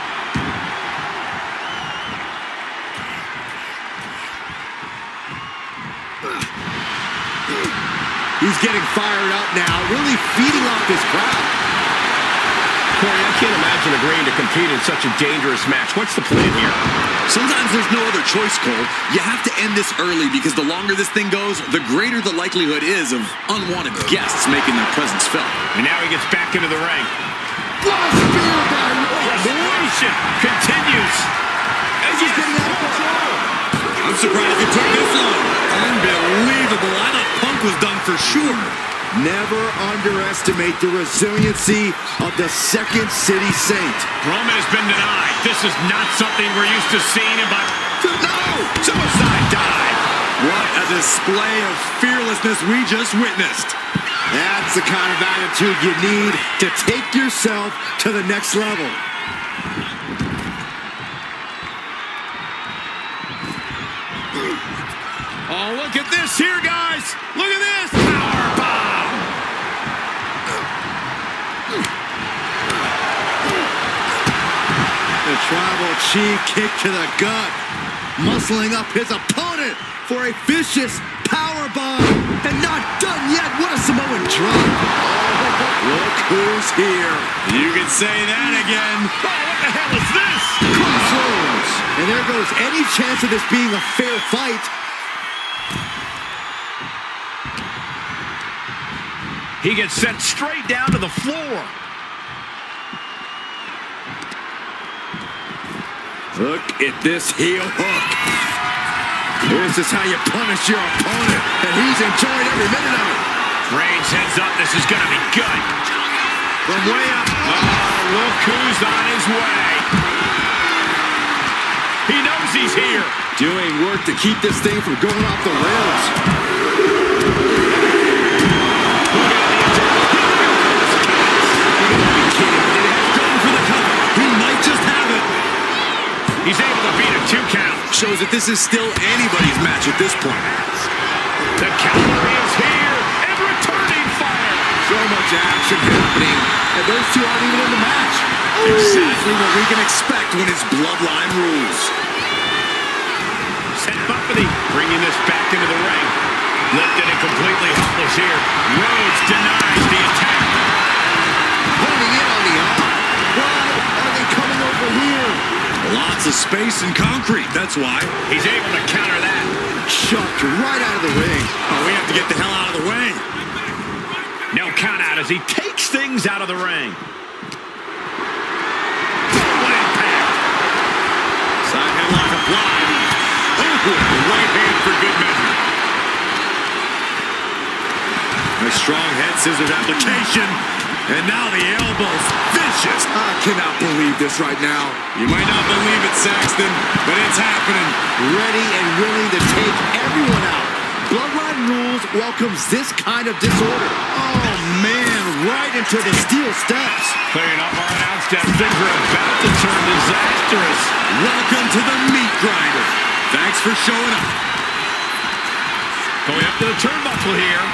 He's getting fired up now, really feeding off this crowd. Corey, I can't imagine agreeing to compete in such a dangerous match. What's the plan here? Sometimes there's no other choice, Cole. You have to end this early because the longer this thing goes, the greater the likelihood is of unwanted guests making their presence felt. And now he gets back into the ring. What a spear by Celebration continues. As he's getting out of control. I'm surprised it took this long. Unbelievable. I thought Punk was done for sure. Never underestimate the resiliency of the Second City Saint. Roman has been denied. This is not something we're used to seeing, but no! Suicide dive! What a display of fearlessness we just witnessed. That's the kind of attitude you need to take yourself to the next level. Oh, look at this here, guys! Look at this! Power bomb! The Tribal Chief kick to the gut, muscling up his opponent for a vicious power bomb. And not done yet. What a Samoan drop. Look who's here. You can say that again. Oh, what the hell is this? Crossroads. And there goes any chance of this being a fair fight. He gets sent straight down to the floor. Look at this heel hook. This is how you punish your opponent, and he's enjoying every minute of it. Reigns heads up. This is going to be good. From way up. Oh, look who's on his way. He knows he's here. Doing work to keep this thing from going off the rails. He might just have it. He's able to beat a 2 count. Shows that this is still anybody's match at this point. The cavalry is here and returning fire. So much action happening, and those two aren't even in the match. Exactly what we can expect when it's Bloodline rules. Set Buffety bringing this back into the ring. Lifted and completely helpless here. Rhodes denies the attack. Holding in on the arm. Why are they coming over here? Lots of space and concrete, that's why. He's able to counter that. Chucked right out of the ring. Oh, we have to get the hell out of the way. No count out as he takes things out of the ring. What impact. Side headlock applied. Oh, right hand for good measure. A strong head scissors application. And now the elbows. Vicious. I cannot believe this right now. You might not believe it, Saxton, but it's happening. Ready and willing to take everyone out. Bloodline Rules welcomes this kind of disorder. Oh, man, right into the steel steps. Clearing up our announce desk. Things are about to turn disastrous. Welcome to the meat grinder. Thanks for showing up. Going up to the turnbuckle here.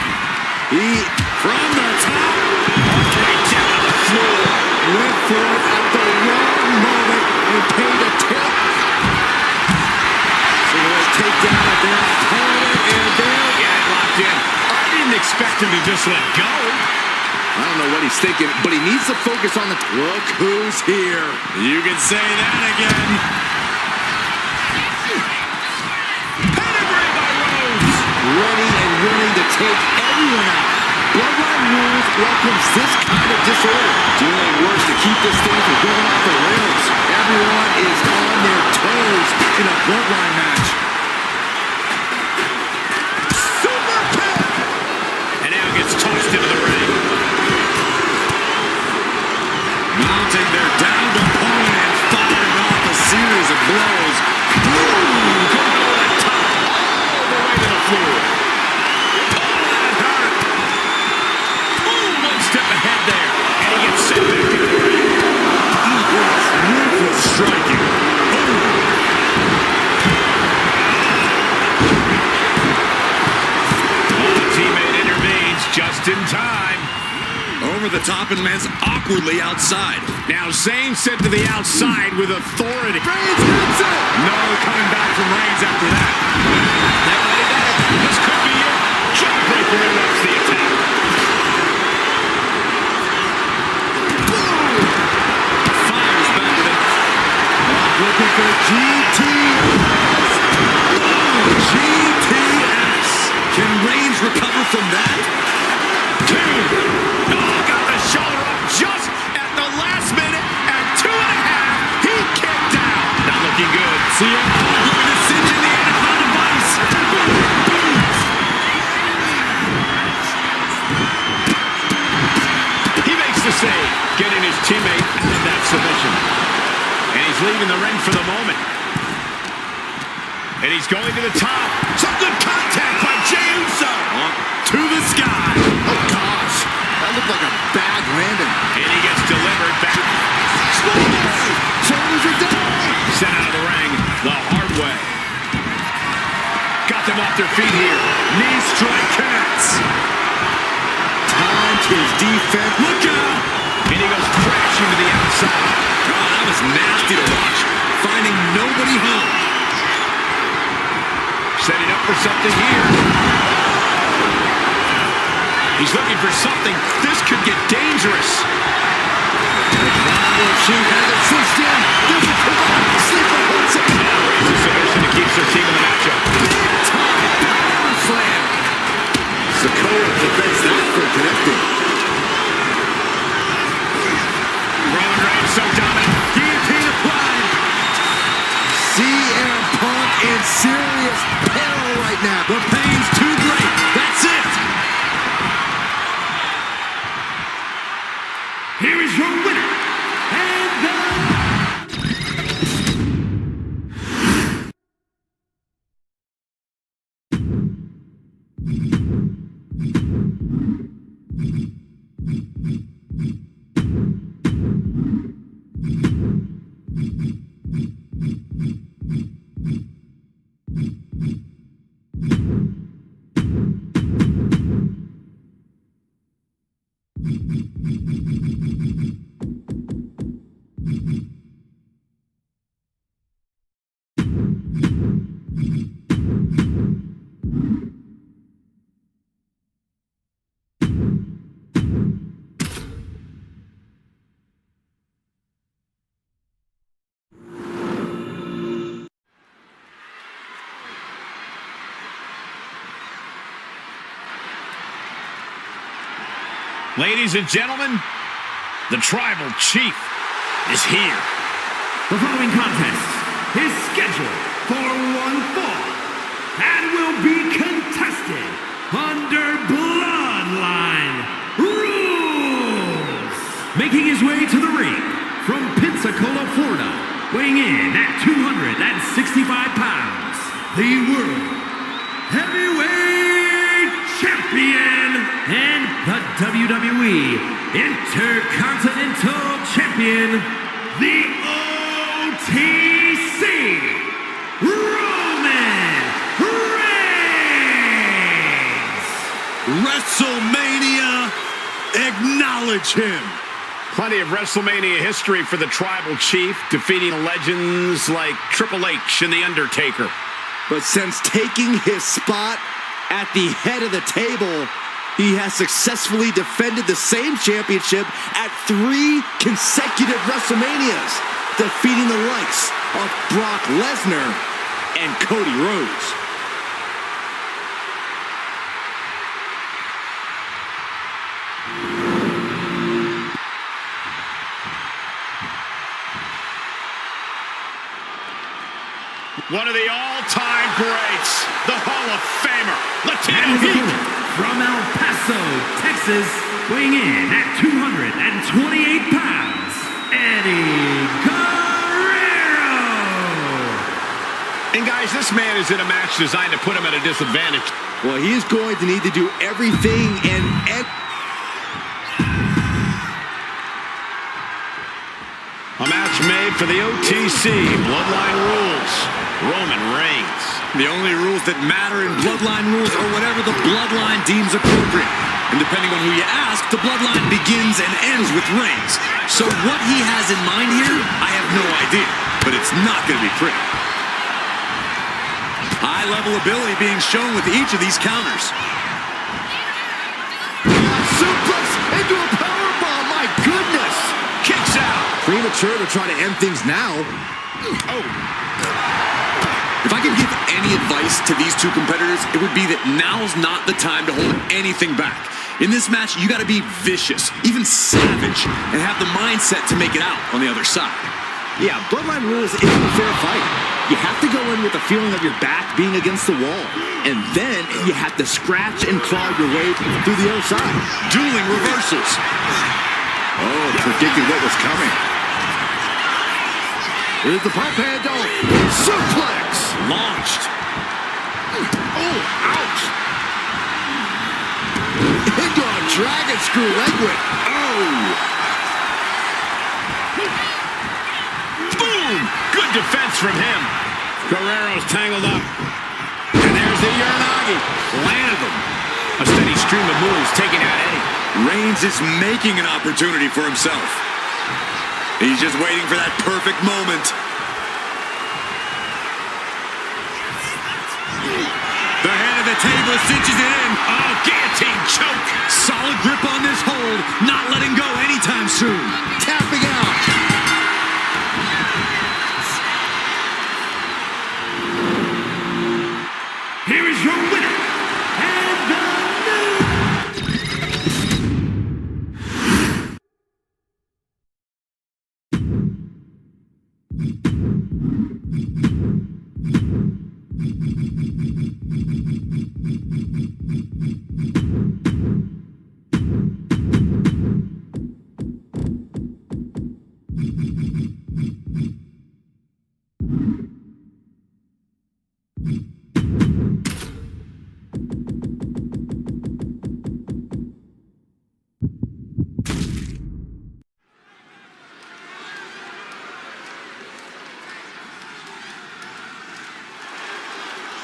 He, From the top. All the way down to the floor. went for it at the wrong moment and paid a tip. So they'll take down their opponent, and there. Yeah, locked in. I didn't expect him to just let go. I don't know what he's thinking, but he needs to focus on the... Look who's here. You can say that again. Pedigree by Rhodes. Ready and willing to take everyone out. Bloodline Rules welcomes this kind of disorder. Doing work to keep this thing from going off the rails. Everyone is on their toes in a Bloodline match. Super kick. And now gets tossed into the ring. Mounting their downed opponent and firing off a series of blows. Going over the top. All the way to the floor. Ahead there, and he gets sent back into the ring. Ruthless striking. The teammate intervenes just in time. Over the top and lands awkwardly outside. Now Zayn sent to the outside with authority. Reigns hits it. No coming back from Reigns after that. This could be it. Jawbreaker interrupts the attack. Looking for GTS. GTS. Can Reigns recover from that? Two. Oh, got the shoulder up just at the last minute. At 2.5, he kicked out. Not looking good. CM Punk looking to cinch in the Anaconda Vice. He makes the save, getting his teammate out of that submission. And he's leaving the ring for the moment. And he's going to the top. Some good contact by Jey Uso. To the sky. Oh, gosh. That looked like a bad landing. And he gets delivered back. Shoulders are down. Sent out of the ring the hard way. Got them off their feet here. Knee strike connects. Time to his defense. Look out. And he goes crashing to the outside. Oh, that was nasty to watch. Finding nobody home. Setting up for something here. He's looking for something. This could get dangerous. She has it switched in. There's a provide. Sleeper hits it. Now raises the submission and keeps their team in the matchup. Big time power slam. Sokoa prevents that from connecting. Roman Reigns so dominant. Guillotine applied. CM Punk in serious peril right now. The pain's too great. That's it. Here is your winner, and the Ladies and gentlemen, the Tribal Chief is here. The following contest is scheduled for one fall and will be contested under Bloodline rules. Making his way to the ring from Pensacola, Florida, weighing in at 265 pounds, the World Heavyweight Champion and the WWE Intercontinental Champion, the OTC, Roman Reigns. WrestleMania, acknowledge him. Plenty of WrestleMania history for the Tribal Chief, defeating legends like Triple H and The Undertaker. But since taking his spot at the head of the table, he has successfully defended the same championship at 3 consecutive WrestleManias, defeating the likes of Brock Lesnar and Cody Rhodes. One of the all-time greats, the Hall of Famer, Latino And Heat. from El Paso, Texas, weighing in at 228 pounds, Eddie Guerrero. And guys, this man is in a match designed to put him at a disadvantage. Well, he is going to need to do everything and A match made for the OTC, Bloodline rules, Roman Reigns. The only rules that matter in Bloodline rules are whatever the Bloodline deems appropriate. And depending on who you ask, the Bloodline begins and ends with Reigns. So what he has in mind here, I have no idea. But it's not going to be pretty. High-level ability being shown with each of these counters. suplex into a powerbomb. My goodness! Kicks out. Premature to try to end things now. Oh. If I could give any advice to these two competitors, it would be that now's not the time to hold anything back. In this match, you got to be vicious, even savage, and have the mindset to make it out on the other side. Yeah, Bloodline rules isn't a fair fight. You have to go in with the feeling of your back being against the wall. And then you have to scratch and claw your way through the other side. Dueling reversals. Oh, predicted what was coming. Here's the pump handle. Suplex. Launched. Oh, ouch. Into a dragon screw leg whip. Oh. Boom! Good defense from him. Guerrero's tangled up. And there's the Uranagi. Landed him. A steady stream of moves taking out Eddie. Reigns is making an opportunity for himself. He's just waiting for that perfect moment. The head of the table cinches it in. Oh, guillotine choke. Solid grip on this hold, not letting go anytime soon. Tapping out. Here is your winner, and the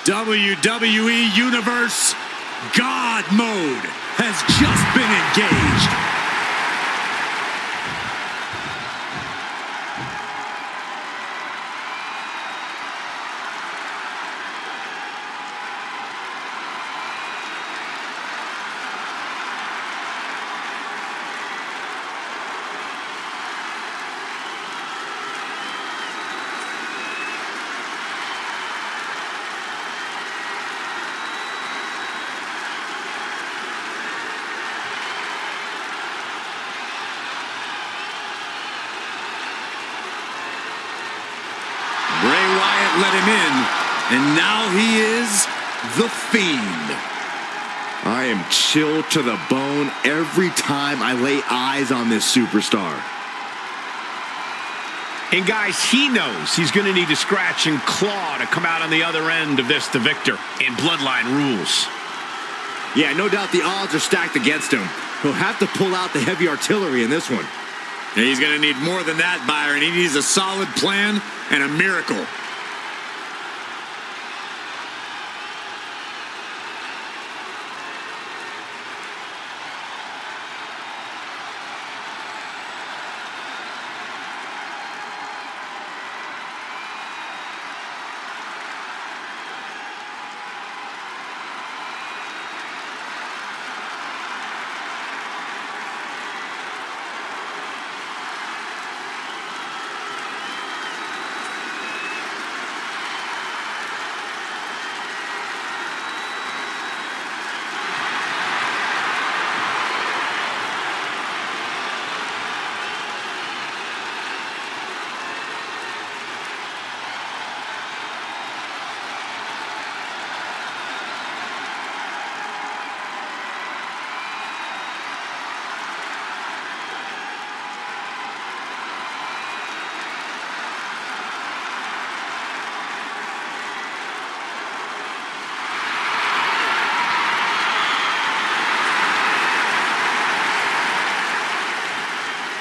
WWE Universe God Mode has just been engaged. Wyatt let him in, and now he is the Fiend. I am chilled to the bone every time I lay eyes on this superstar. And guys, he knows he's going to need to scratch and claw to come out on the other end of this the victor in Bloodline rules. Yeah, no doubt the odds are stacked against him. He'll have to pull out the heavy artillery in this one. And he's going to need more than that, Byron. He needs a solid plan and a miracle.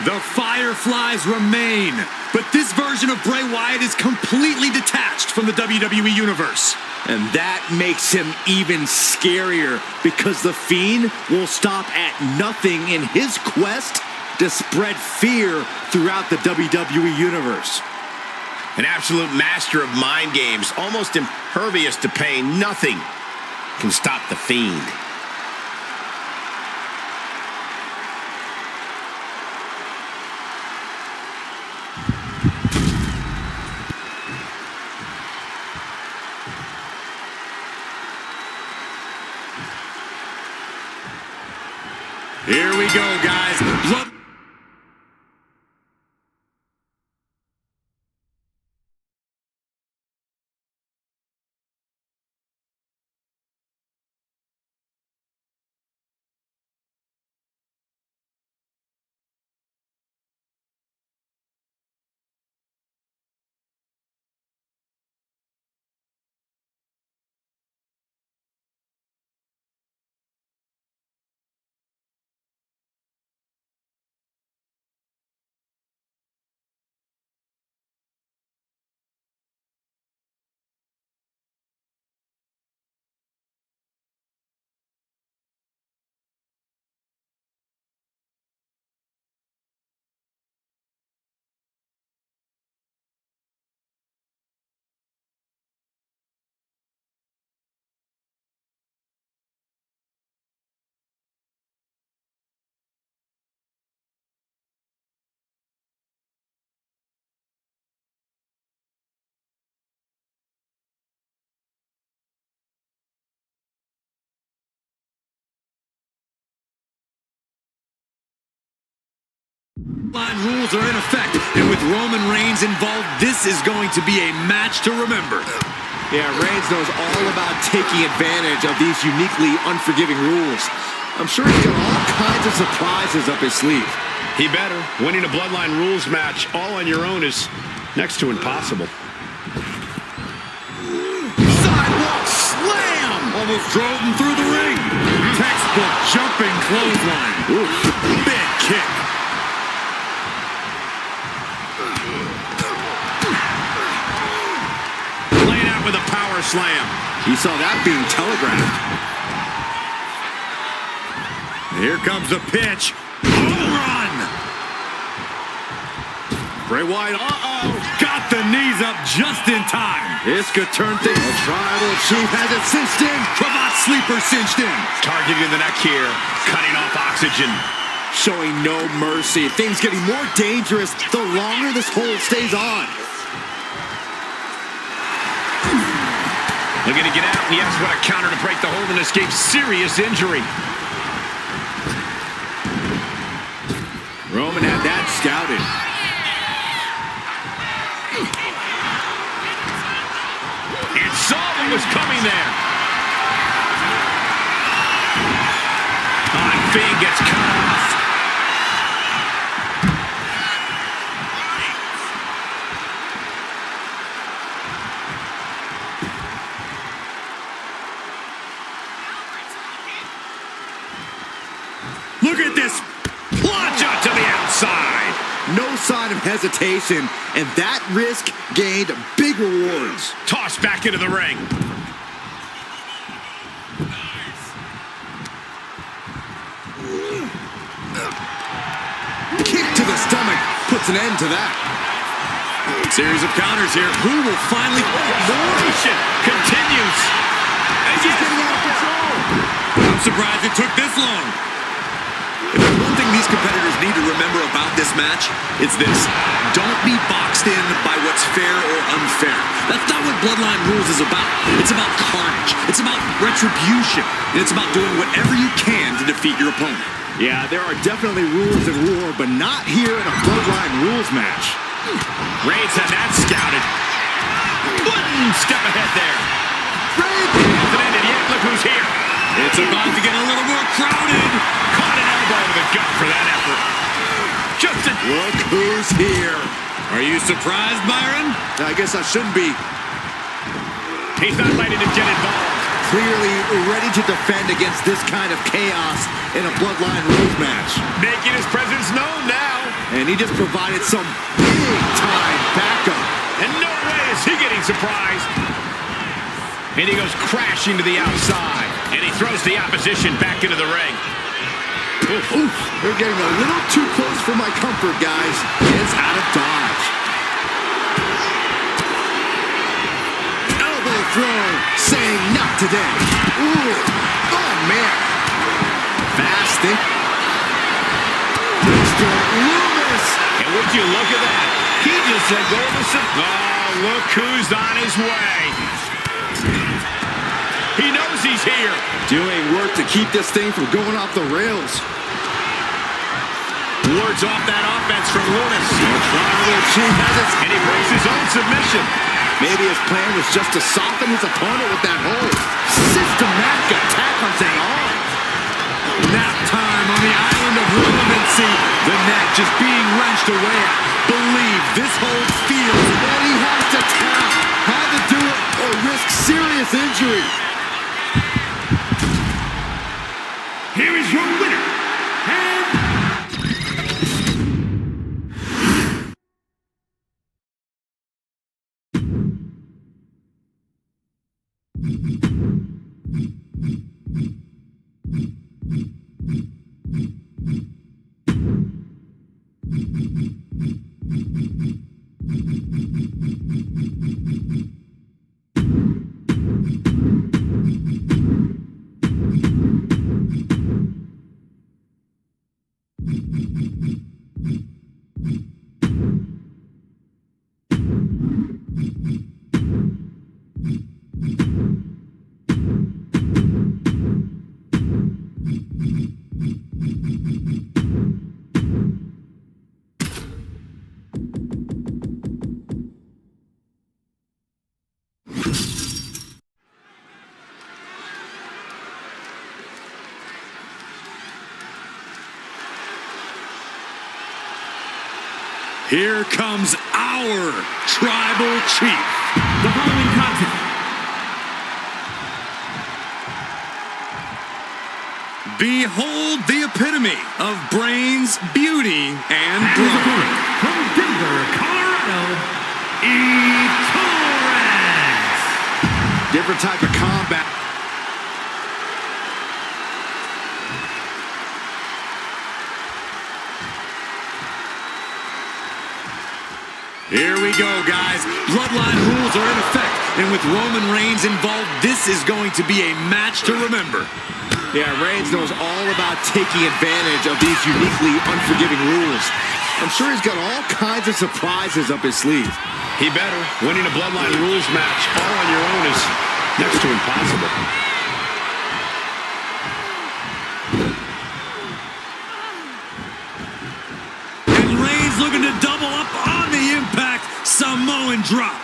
The Fireflies remain, but this version of Bray Wyatt is completely detached from the WWE Universe. And that makes him even scarier because the Fiend will stop at nothing in his quest to spread fear throughout the WWE Universe. An absolute master of mind games, almost impervious to pain. Nothing can stop the Fiend. Here we go, guys. Bloodline rules are in effect, and with Roman Reigns involved, this is going to be a match to remember. Yeah, Reigns knows all about taking advantage of these uniquely unforgiving rules. I'm sure he's got all kinds of surprises up his sleeve. He better. Winning a Bloodline rules match all on your own is next to impossible. Sidewalk slam! Almost drove him through the ring. Textbook jumping clothesline. Big kick. Laying out with a power slam. He saw that being telegraphed. Here comes the pitch. Home run! Bray Wyatt, got the knees up just in time. This could turn things. The Tribal Chief has it cinched in. Cravat sleeper cinched in. Targeting the neck here, cutting off oxygen. Showing no mercy. Things getting more dangerous the longer this hold stays on. Looking to get out, and yes, what a counter to break the hold and escape serious injury. Roman had that scouted. sign of hesitation, and that risk gained big rewards. Tossed back into the ring. Kick to the stomach puts an end to that. Series of counters here. Who will finally... Motion continues. He's getting out of control. I'm surprised it took this long. If there's one thing these competitors need to remember about this match, it's this. Don't be boxed in by what's fair or unfair. That's not what Bloodline Rules is about. It's about carnage. It's about retribution. And it's about doing whatever you can to defeat your opponent. Yeah, there are definitely rules in war, but not here in a Bloodline Rules match. Reigns had that scouted. One step ahead there. Reigns! It hasn't ended yet. Look who's here. It's about to get a little more crowded. Caught an elbow to the gut for that effort. Just a... Look who's here. Are you surprised, Byron? I guess I shouldn't be. He's not letting him get involved. Clearly ready to defend against this kind of chaos in a Bloodline Rules match. Making his presence known now. And he just provided some big-time backup. And no way is he getting surprised. And he goes crashing to the outside. And he throws the opposition back into the ring. Oof. They're getting a little too close for my comfort, guys. It's out of dodge. Elbow throw, saying not today. Ooh. Oh, man. Fasting. Mr. Loomis. And would you look at that? He just said go to some... Oh, look who's on his way. He knows he's here. Doing work to keep this thing from going off the rails. Wards off that offense from Loomis. Chief has it. And he breaks his own submission. Maybe his plan was just to soften his opponent with that hold. Systematic attack on his arm. Nap time on the island of relevancy. The net just being wrenched away. Believe this hold feels that he has to tap. Had to do it or risk serious injury. Here is your winner, and here comes our tribal chief. the following contest Behold the epitome of brains, beauty, and his brawn. opponent from Denver, Colorado, Torres. Different type of combat. Here we go, guys. Bloodline rules are in effect, and with Roman Reigns involved, this is going to be a match to remember. Yeah, Reigns knows all about taking advantage of these uniquely unforgiving rules. I'm sure he's got all kinds of surprises up his sleeve. He better. Winning a Bloodline Rules match all on your own is next to impossible. And Reigns looking to double up on the impact Samoan drop.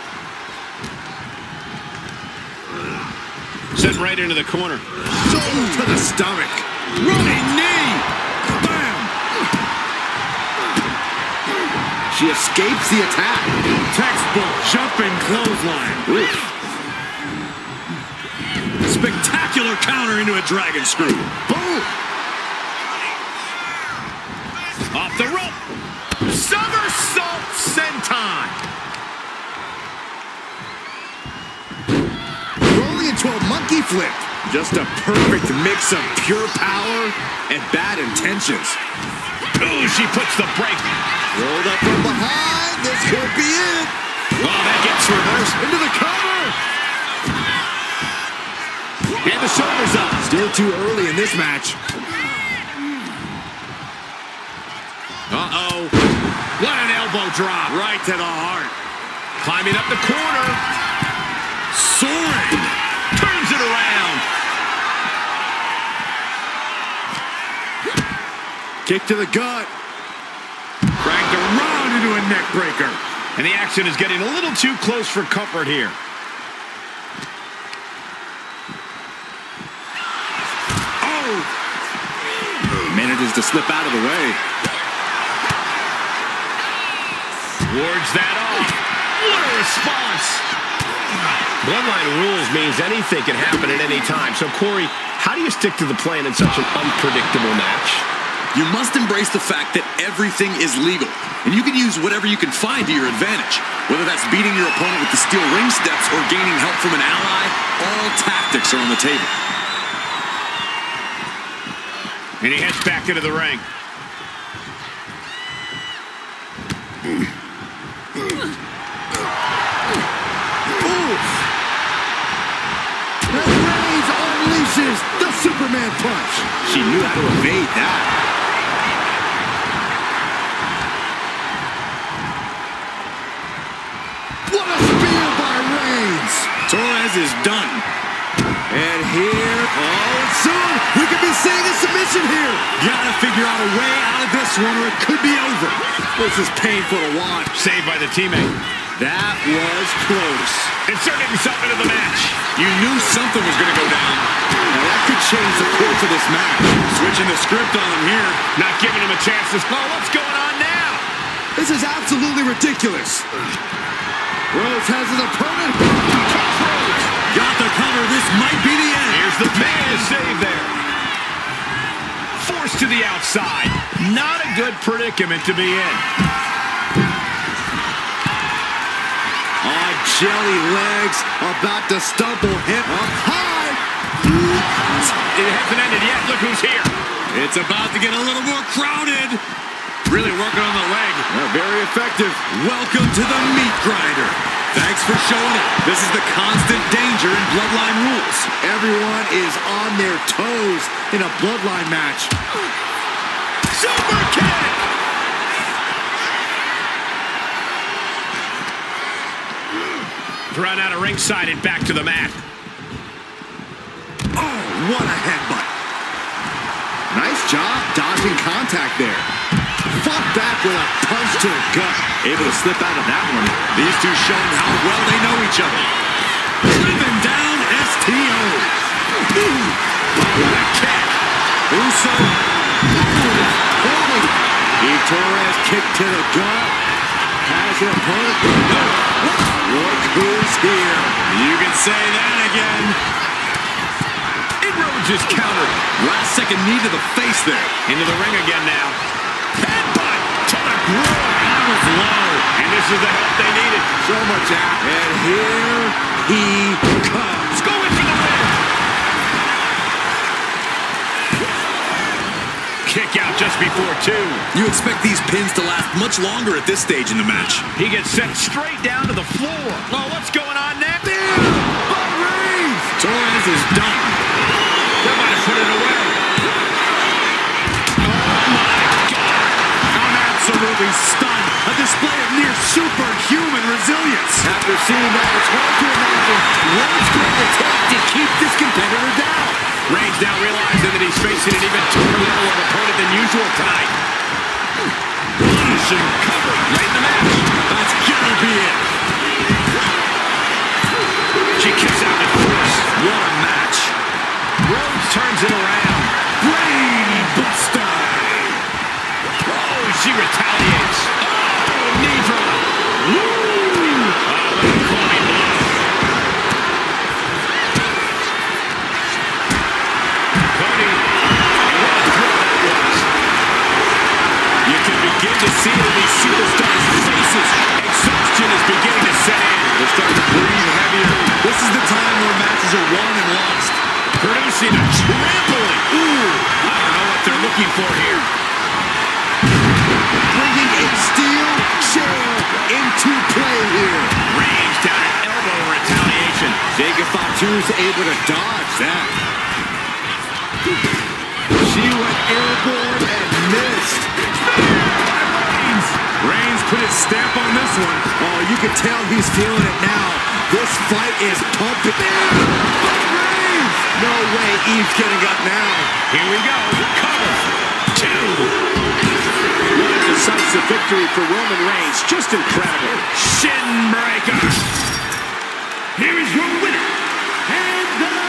Sent right into the corner. Shoulder to the stomach. Running knee. Bam. She escapes the attack. Textbook jumping clothesline. Oof. Spectacular counter into a dragon screw. Boom. Off the rope. Somersault. flip. Just a perfect mix of pure power and bad intentions. Ooh, she puts the break. Rolled up from behind. This could be it. Oh, that gets reversed. Into the cover. And the shoulders up. Still too early in this match. Uh-oh. What an elbow drop. Right to the heart. Climbing up the corner. Soaring. Turns it around. Kick to the gut. Cranked around into a neck breaker. And the action is getting a little too close for comfort here. Oh! Manages to slip out of the way. Wards that off. What a response. Bloodline rules means anything can happen at any time. So, Corey, how do you stick to the plan in such an unpredictable match? You must embrace the fact that everything is legal, and you can use whatever you can find to your advantage. Whether that's beating your opponent with the steel ring steps or gaining help from an ally, all tactics are on the table. And he heads back into the ring. Reigns unleashes the Superman punch. She knew how to evade that. What a spear by Reigns. Torres is done. And here, soon we could be seeing a submission here. Gotta figure out a way out of this one or it could be over. This is painful to watch. Saved by the teammate. That was close. Inserting himself into the match. You knew something was going to go down. Now that could change the course of this match. Switching the script on him here. Not giving him a chance to... Oh, what's going on now? This is absolutely ridiculous. Rose has his opponent. Got the cover. This might be the end. Here's the pin to save there. Forced to the outside. Not a good predicament to be in. Jelly legs about to stumble him up high. It hasn't ended yet. Look who's here. It's about to get a little more crowded. Really working on the leg. Very effective. Welcome to the meat grinder. Thanks for showing up. This is the constant danger in Bloodline rules. Everyone is on their toes in a Bloodline match. Super kick. Run out of ringside and back to the mat. Oh, what a headbutt. Nice job dodging contact there. Fought back with a punch to the gut. Able to slip out of that one. These two showing how well they know each other. Driven down STO. Oh, what a kick. Uso. Torres kick to the gut. Has an opponent. Look who's here. You can say that again. Rhodes is countered. Last second knee to the face there. Into the ring again now. Headbutt to the groin. That was low. And this is the help they needed. So much out. And here he comes. Going for the win. Kick out just before 2. You expect these pins to last much longer at this stage in the match. He gets sent straight down to the floor. Oh, what's going on next? By Reigns. Torres is done. They might have put it away. Oh, my God. I'm absolutely stunned. A display of near superhuman resilience. After seeing that, it's hard to imagine what it's going to take to keep this competitor down. Reigns now realizing that he's facing an even tougher level of opponent than usual tonight. Punishing cover late in the match. That's gotta be it. She kicks out at first. What a match. Rhodes turns it around. Brain buster. Oh, she retaliates. Oh, knee drop. Woo! Oh, what a clubbing blow. Cody, what a throw that was. You can begin to see it in these superstars' faces. Exhaustion is beginning to set in. They're starting to breathe heavier. This is the time where matches are won and lost. producing a trampling. Ooh, I don't know what they're looking for here. Bringing a steel chair into play here. Reigns down an elbow in retaliation. Jacob Fatu's able to dodge that. She went airborne and missed. Reigns put his stamp on this one. Oh, you can tell he's feeling it now. This fight is pumping. Reigns! No way Eve's getting up now. Here we go. Cover. 2. What a decisive victory for Roman Reigns. Just incredible. Shin breaker. Here is your winner, and the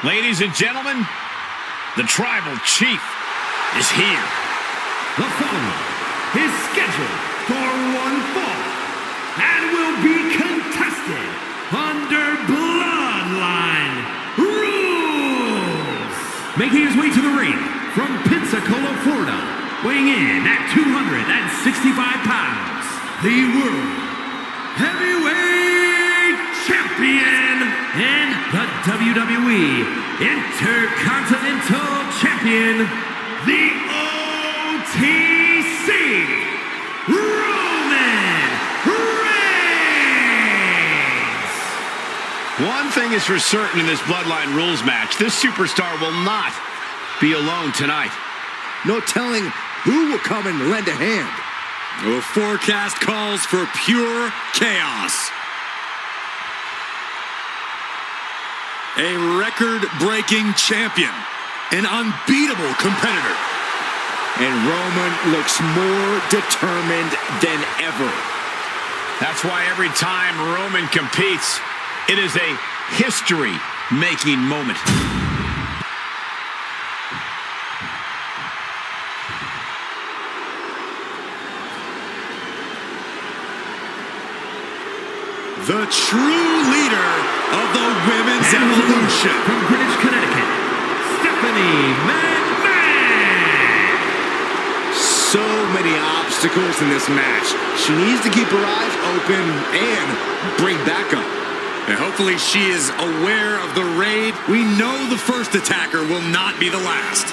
Ladies and gentlemen, the Tribal Chief is here. The following is scheduled for one fall and will be contested under Bloodline rules. Making his way to the ring from Pensacola, Florida, weighing in at 265 pounds, the World Heavyweight Champion and the WWE Intercontinental Champion, the OTC, Roman Reigns. One thing is for certain in this Bloodline rules match, this superstar will not be alone tonight. No telling who will come and lend a hand. The forecast calls for pure chaos. A record-breaking champion, an unbeatable competitor. And Roman looks more determined than ever. That's why every time Roman competes, it is a history-making moment. The true leader of the Women's Evolution. From Greenwich, Connecticut, Stephanie McMahon. So many obstacles in this match. She needs to keep her eyes open and bring backup. And hopefully she is aware of the raid. We know the first attacker will not be the last.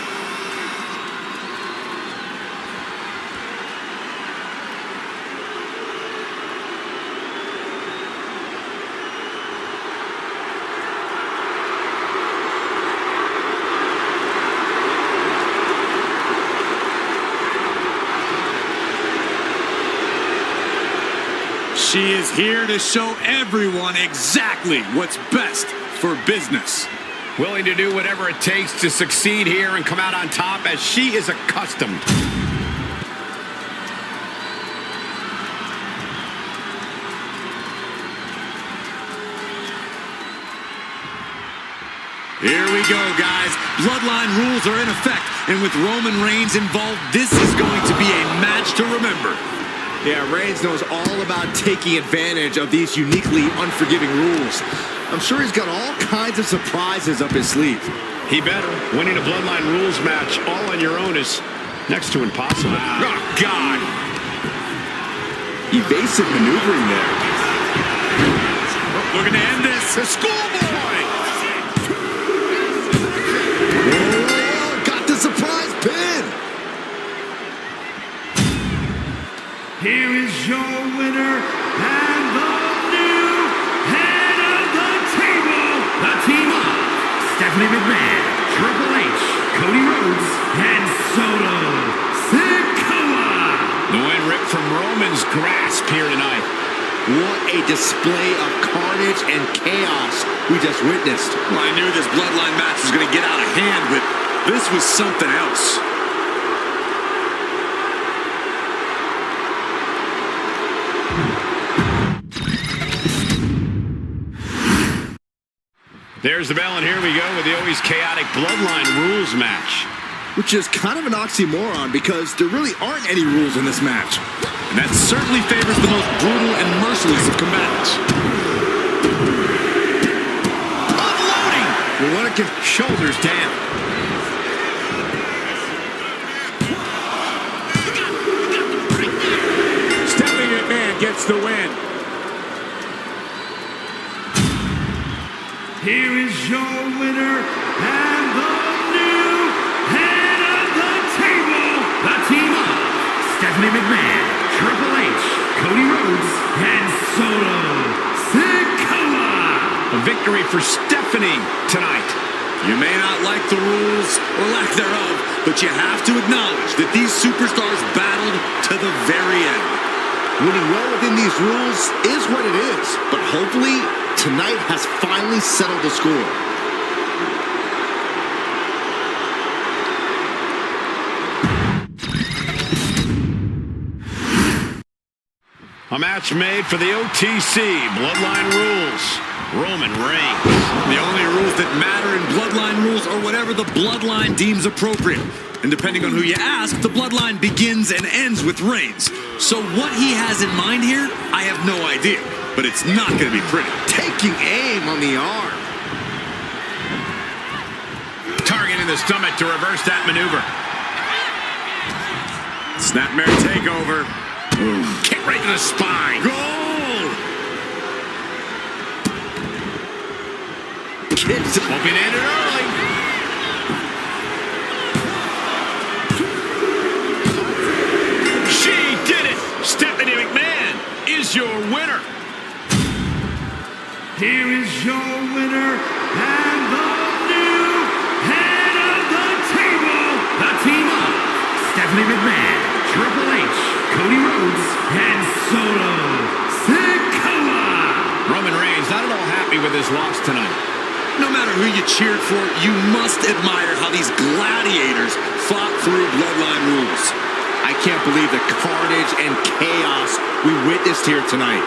She is here to show everyone exactly what's best for business. willing to do whatever it takes to succeed here and come out on top as she is accustomed. Here we go, guys. Bloodline rules are in effect, and with Roman Reigns involved, this is going to be a match to remember. Yeah, Reigns knows all about taking advantage of these uniquely unforgiving rules. I'm sure he's got all kinds of surprises up his sleeve. He better. Winning a Bloodline rules match all on your own is next to impossible. Oh, God. Evasive maneuvering there. Looking to end this. The schoolboy! Whoa, got the surprise pin! Here is your winner and the new head of the table, the team of Stephanie McMahon, Triple H, Cody Rhodes, and Solo Sikoa. The win ripped from Roman's grasp here tonight. What a display of carnage and chaos we just witnessed. Well, I knew this Bloodline match was going to get out of hand, but this was something else. There's the bell, and here we go with the always chaotic Bloodline rules match. Which is kind of an oxymoron because there really aren't any rules in this match. And that certainly favors the most brutal and merciless of combatants. Unloading! We want to get shoulders down. Stephanie McMahon gets the win. Here is your winner and the new head of the table, the team of Stephanie McMahon, Triple H, Cody Rhodes, and Solo Sikoa. A victory for Stephanie tonight. You may not like the rules or lack thereof, but you have to acknowledge that these superstars battled to the very end. Winning well within these rules is what it is, but hopefully tonight has finally settled the score. A match made for the OTC Bloodline rules. Roman Reigns. The only rules that matter in Bloodline rules are whatever the Bloodline deems appropriate. And depending on who you ask, the Bloodline begins and ends with Reigns. So what he has in mind here, I have no idea. But it's not going to be pretty. Taking aim on the arm. Targeting the stomach to reverse that maneuver. Snapmare takeover. Kick right to the spine. Goal! Kids. Hoping to end it early. She did it. Stephanie McMahon is your winner. Here is your winner and the new head of the table, the team of Stephanie McMahon, Triple H, Cody Rhodes, and Solo Sikoa. Roman Reigns not at all happy with his loss tonight. No matter who you cheered for, you must admire how these gladiators fought through Bloodline rules. I can't believe the carnage and chaos we witnessed here tonight.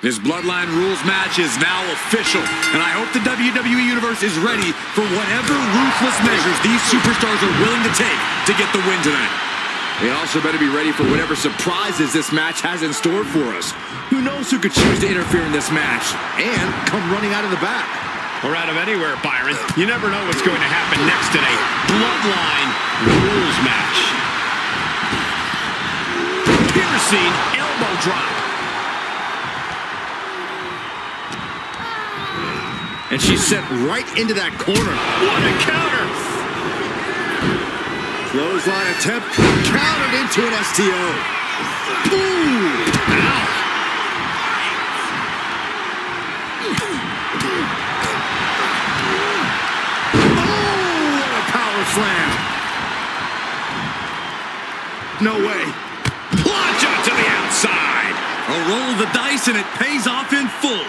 This Bloodline Rules match is now official, and I hope the WWE Universe is ready for whatever ruthless measures these superstars are willing to take to get the win tonight. They also better be ready for whatever surprises this match has in store for us. Who knows who could choose to interfere in this match and come running out of the back. Or out of anywhere, Byron. You never know what's going to happen next in a Bloodline Rules match. Piercing elbow drop. And she's set right into that corner. What a counter! Clothesline attempt, countered into an STO. Ooh! Ow! Oh, what a power slam! No way. Launch out to the outside. A roll of the dice, and it pays off in full.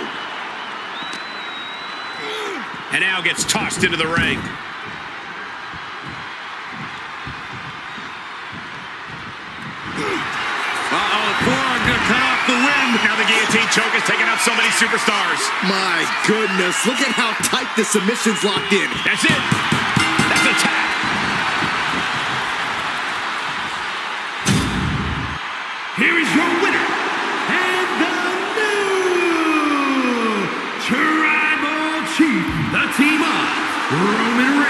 And now gets tossed into the ring. Uh-oh, forearm gonna cut off the wind. Now the guillotine choke is taking out so many superstars. My goodness, look at how tight the submission's locked in. That's it. That's a tap. Here is your winner, and the new Tribal Chief, the team of Roman Reigns.